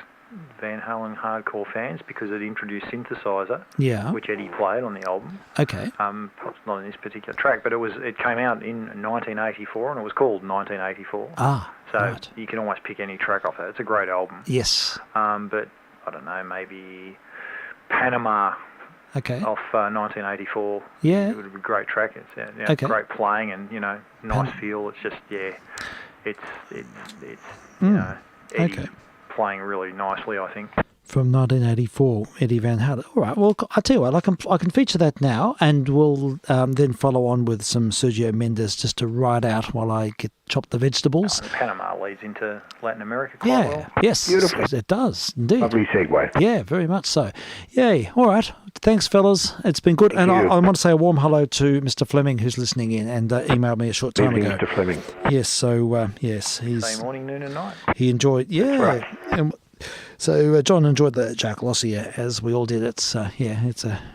Van Halen hardcore fans because it introduced synthesizer, Yeah. which Eddie played on the album. Okay. Perhaps not in this particular track, but it came out in 1984 and it was called 1984. Ah, So right. you can almost pick any track off that. It's a great album. Yes. But I don't know, maybe Panama Okay. off 1984. Yeah. It would be a great track. It's Okay. great playing and, nice feel. It's just, it's Eddie Okay. playing really nicely, I think. From 1984, Eddie Van Halen. All right. Well, I tell you what, I can feature that now, and we'll then follow on with some Sergio Mendes just to ride out while I chop the vegetables. And Panama leads into Latin America quite well. Yes, Beautiful. it does indeed. Lovely segue. Yeah, very much so. Yay. All right. Thanks, fellas. It's been good. And I want to say a warm hello to Mr. Fleming, who's listening in and emailed me a short time Evening, ago. Mr. Fleming. Yes. So yes, Same morning, noon and night. he enjoyed. Yeah. right. And so John enjoyed the Jack Lossier, as we all did. It's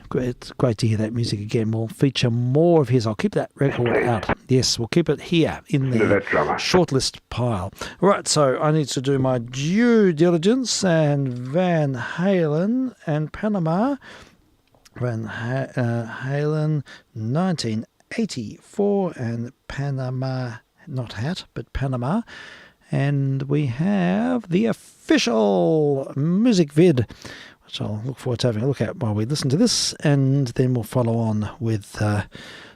great to hear that music again. We'll feature more of his. I'll keep that record out. Yes, we'll keep it here in the that drummer. shortlist pile. Right, so I need to do my due diligence, and Van Halen and Panama. Van Halen 1984 and Panama, not hat, but Panama. And we have the official music vid, which I'll look forward to having a look at while we listen to this, and then we'll follow on with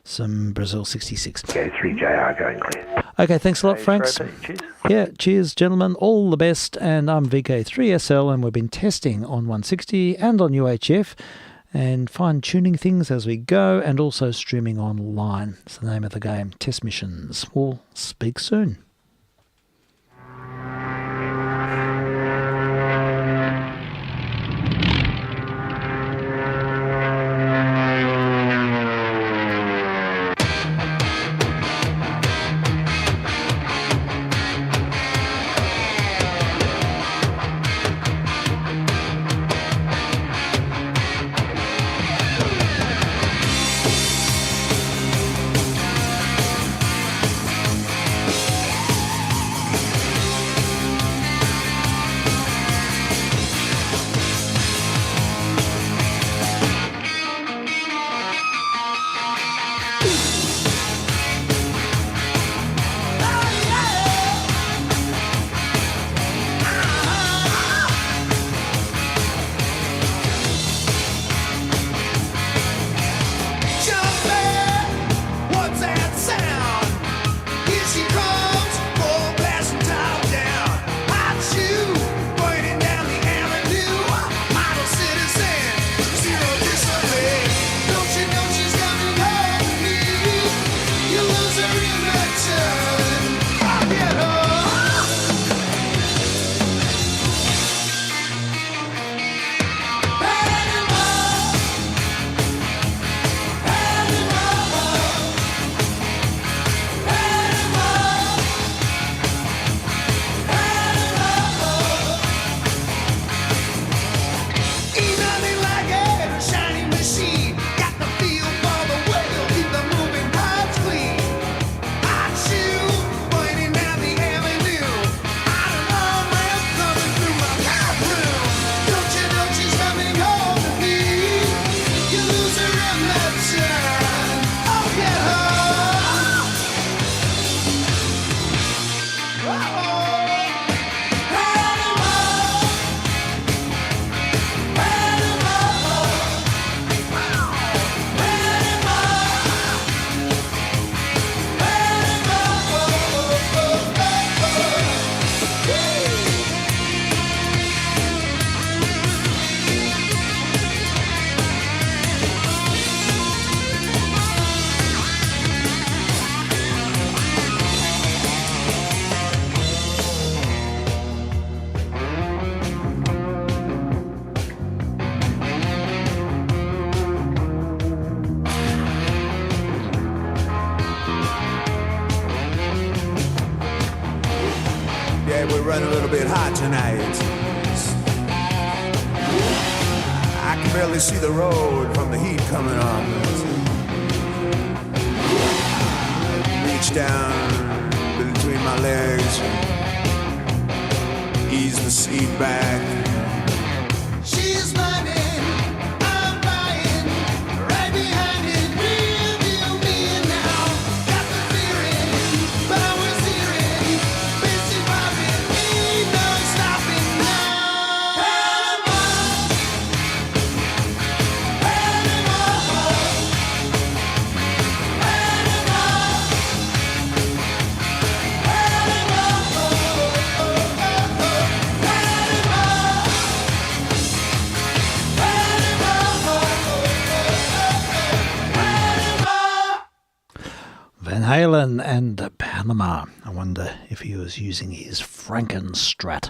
some Brazil 66. Okay, 3JR going clear. Okay, thanks a lot, Franks. Cheers. Yeah, cheers, gentlemen. All the best. And I'm vk3sl, and we've been testing on 160 and on UHF, and fine-tuning things as we go, and also streaming online. It's the name of the game, Test Missions. We'll speak soon. We're running a little bit hot tonight. I can barely see the road from the heat coming on. Reach down between my legs, ease the seat back. Van Halen and Panama. I wonder if he was using his Frankenstrat.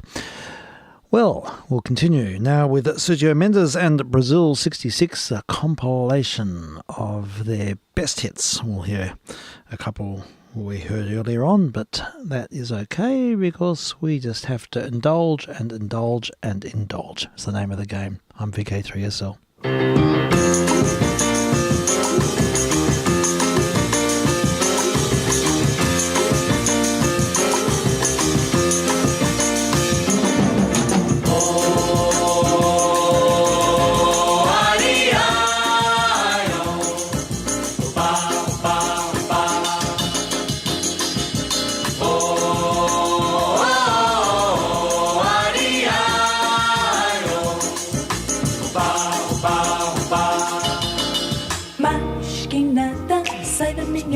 Well, we'll continue now with Sergio Mendes and Brazil 66, a compilation of their best hits. We'll hear a couple we heard earlier on, but that is okay because we just have to indulge and indulge and indulge. It's the name of the game. I'm vk3sl.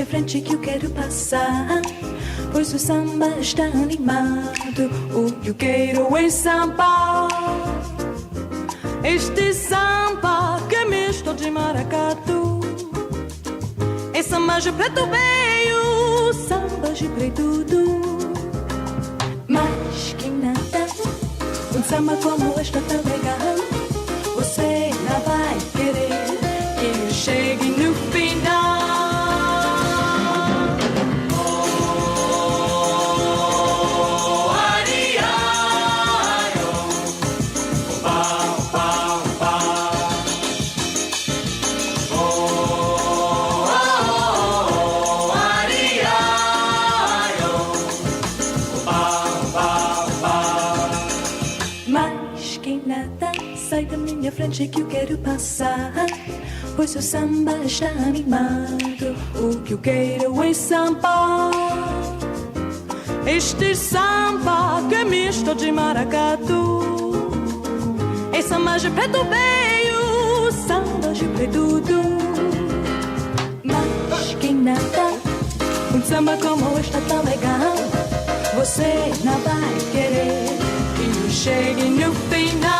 Frente que eu quero passar, pois o samba está animado. O que eu quero é samba. Este samba que é misto de maracatu. É samba de preto veio, samba de preto tudo. Mas que nada, um samba como este é tão legal. Você não vai querer que eu chegue no final. Frente que eu quero passar, pois o samba está animado. O que eu quero é samba. Este samba que é misto de maracatu. É samba de preto veio, samba de preto tudo. Mas quem nada, um samba como este é tão legal. Você não vai querer que eu chegue no final.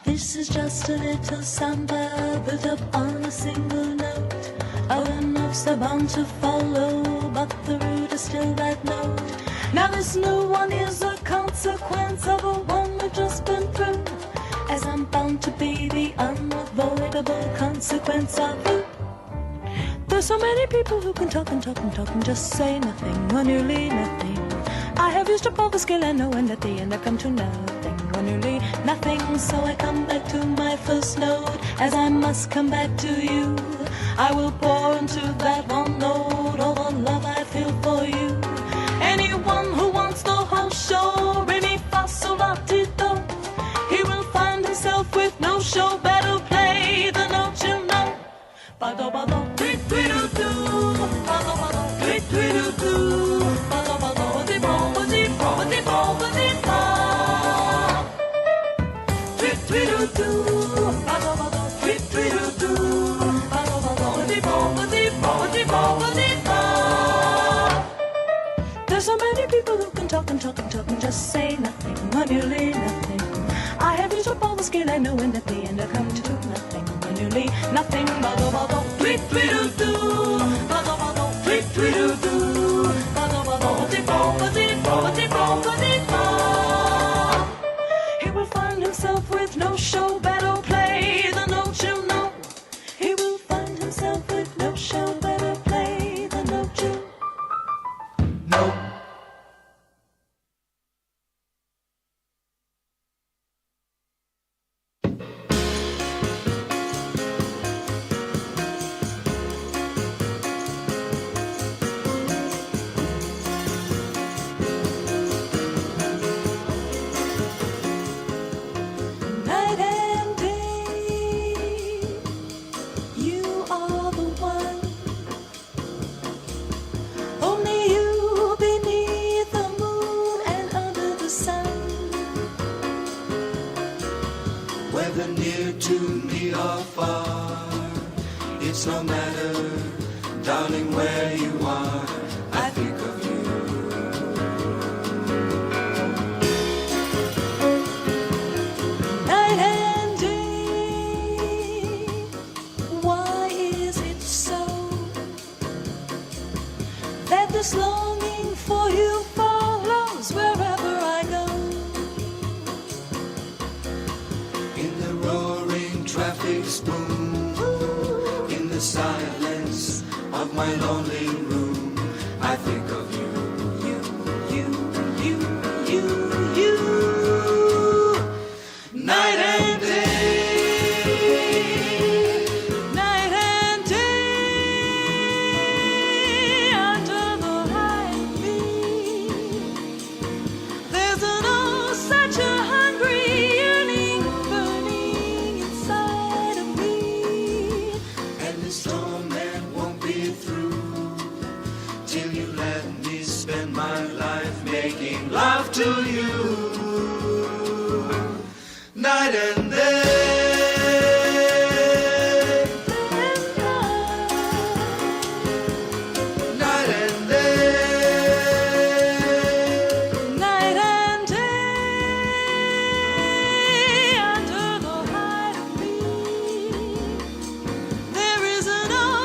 This is just a little samba built up on a single note. Other notes are bound to follow, but the root is still that note. Now this new one is a consequence of a one we've just been through, as I'm bound to be the unavoidable consequence of you. There's so many people who can talk and talk and talk and just say nothing, or nearly nothing. I have used up all the skill I know, and at the end I've come to nothing, or nearly nothing. So I come back to my first note, as I must come back to you. I will pour into that one note all the love I feel for you. Anyone who wants the whole show, re mi fa sol la ti do, he will find himself with no show. Better play the note you know. Ba do ba do, tweet tweet do do, ba do ba do, tweet tweet do do, ba do ba do, di bo ba di bo ba di bo ba di ba. Tweet tweet do do, ba do ba do, tweet tweet do do, ba do ba do, di bo ba di bo ba di bo ba di ba. There's so many people who can talk and talk and talk and just say nothing, or nearly nothing. I have used up all the skill I know, and at the end I come to nothing, or nearly nothing. Ba do ba do, tweet tweet do do, ba do ba do, tweet tweet do do, ba do ba do, di bo ba di bo ba di bo ba di ba. He will find himself with no show. Better play the note you know. He will find himself with no show. Better play the note you know. or far. It's no matter, darling, where you are, I think of you. Night and day, why is it so that this longing for you follows wherever I go? In the roaring traffic's boom, in the silence of my lonely room, I think of you. You. Night and day, Night and day, under the high beam, there's an oh such a hungry yearning burning inside of me. and this torment won't be through till you let me spend my life making love to you. Night and day. Night and day. Night and day, under the high beam, there is an oh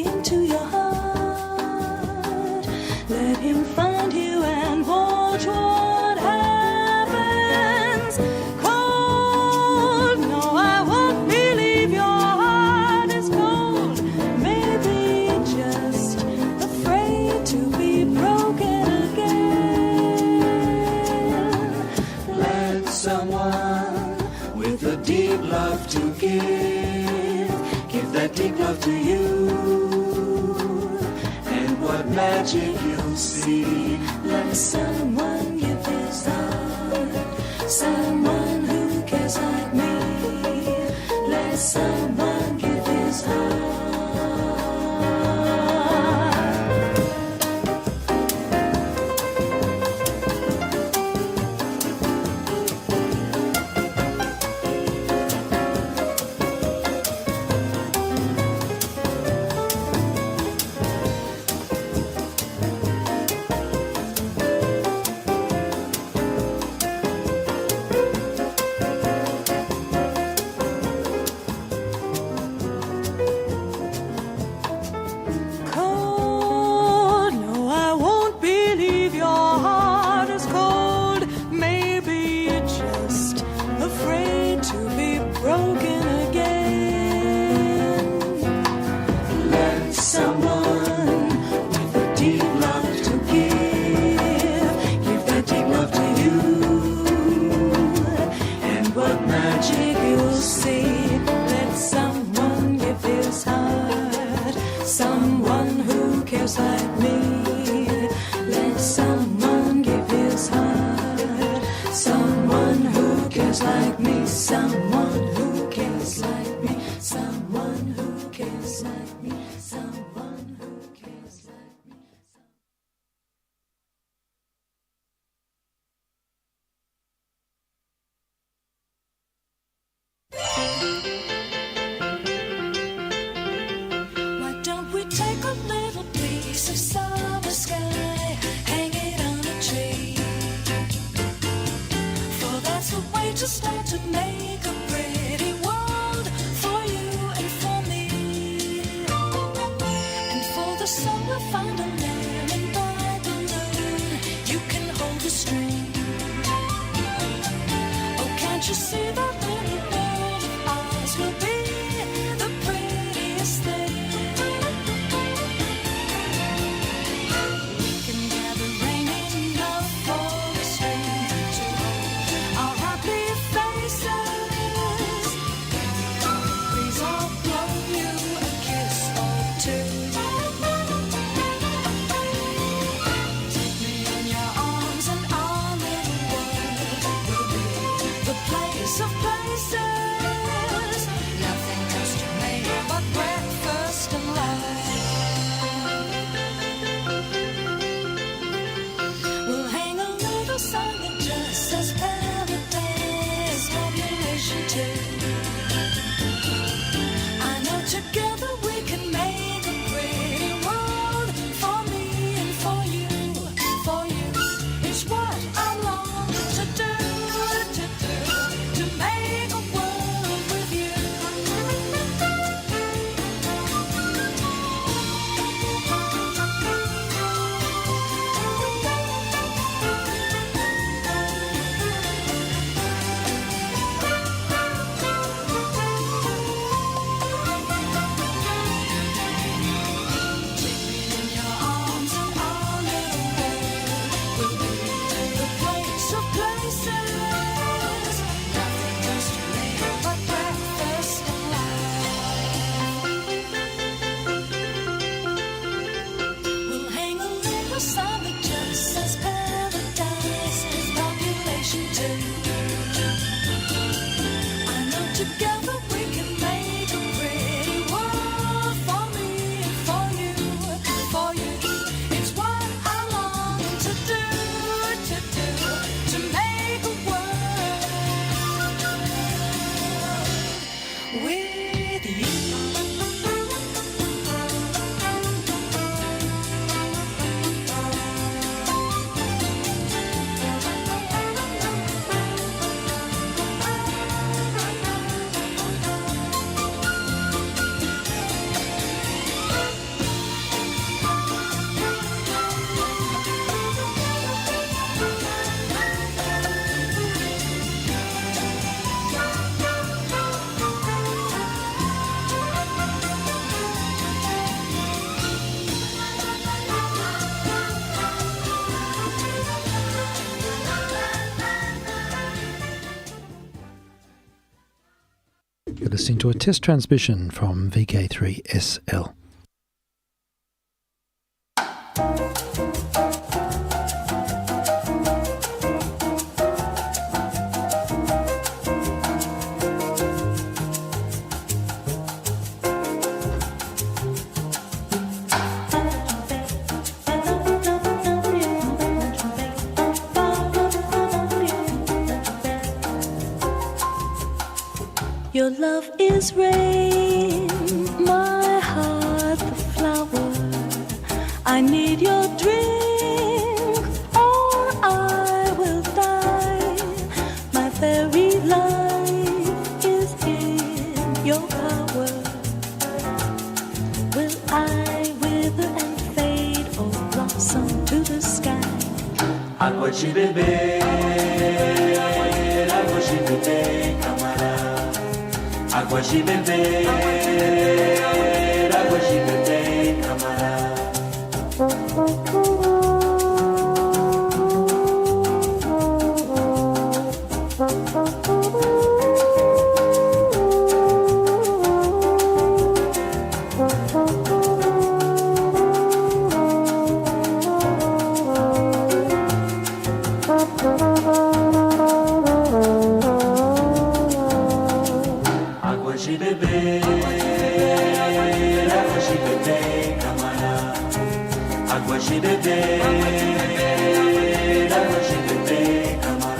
into your heart. Let him find you and watch what happens. Cold, no, I won't believe your heart is cold. Maybe just afraid to be broken again. Let someone with a deep love to give that deep love to you. And what magic you'll see. Let someone give his heart, someone who cares like me. Let someone give his heart. Cold, no, I won't believe your heart is cold. Maybe you're just afraid to be broken again. Let someone with a deep love to give that deep love to you. And what magic You'll see. Let someone give his heart, someone who cares like me. Let someone give his heart, someone who cares like me. Someone who cares like me. Someone who cares like me. Someone who cares like me. Why don't we take a little piece of summer sky, hang it on a tree? For that's the way to start to make a pretty world for you and for me. And for the sun we'll find a lemon by the moon. You can hold the string. Oh, can't you see that little world of ours will be the prettiest thing? We can gather rain enough for a string to hold our happy faces. listening to a test transmission from vk3sl. Your love is rain, my heart the flower. I need your drink or I will die. My very life is in your power. Will I wither and fade or blossom to the sky? Agua de beber, água de beber, camarada. Água de beber, água de beber, camarada. Água de beber, água de beber, camarada. Água de beber, água de beber, camarada.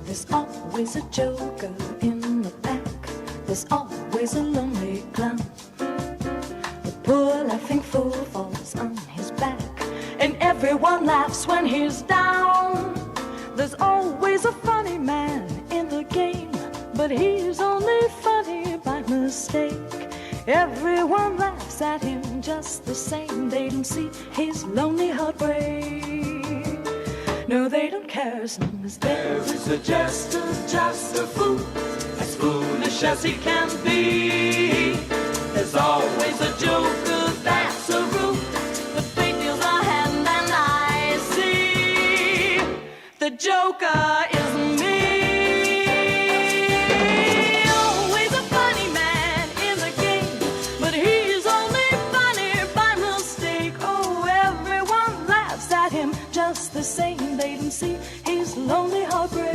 There's always a joker in the back. There's always a lonely clown. The poor laughing fool falls on his back, and everyone laughs when he's down. There's always a funny man in the game, but he's only funny by mistake. Everyone laughs at him just the same. They don't see his lonely heartbreak. No, they don't care as long as there is a jester, just a fool, as foolish as he can be. There's always a joker, that's a rule, but fate deals a hand and I see the joker is me. Always a funny man in the game, but he's only funny by mistake. Oh, everyone laughs at him just the same. They don't see his lonely heartbreak.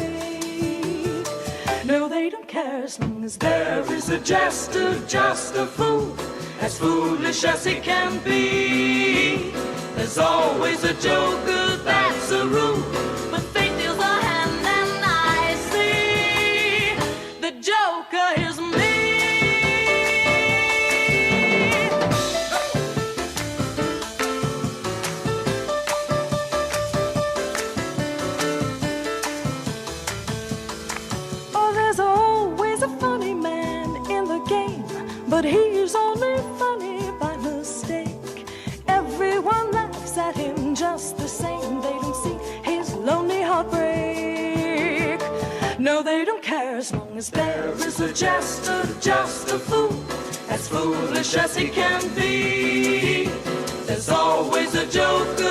No, they don't care as long as there is a jester, just a fool, as foolish as he can be. There's always a joker, that's a rule, but fate deals a hand and I see the joker is me. But he's only funny by mistake. Everyone laughs at him just the same. They don't see his lonely heartbreak. No, they don't care as long as there is a jester, just a fool, as foolish as he can be. There's always a joker,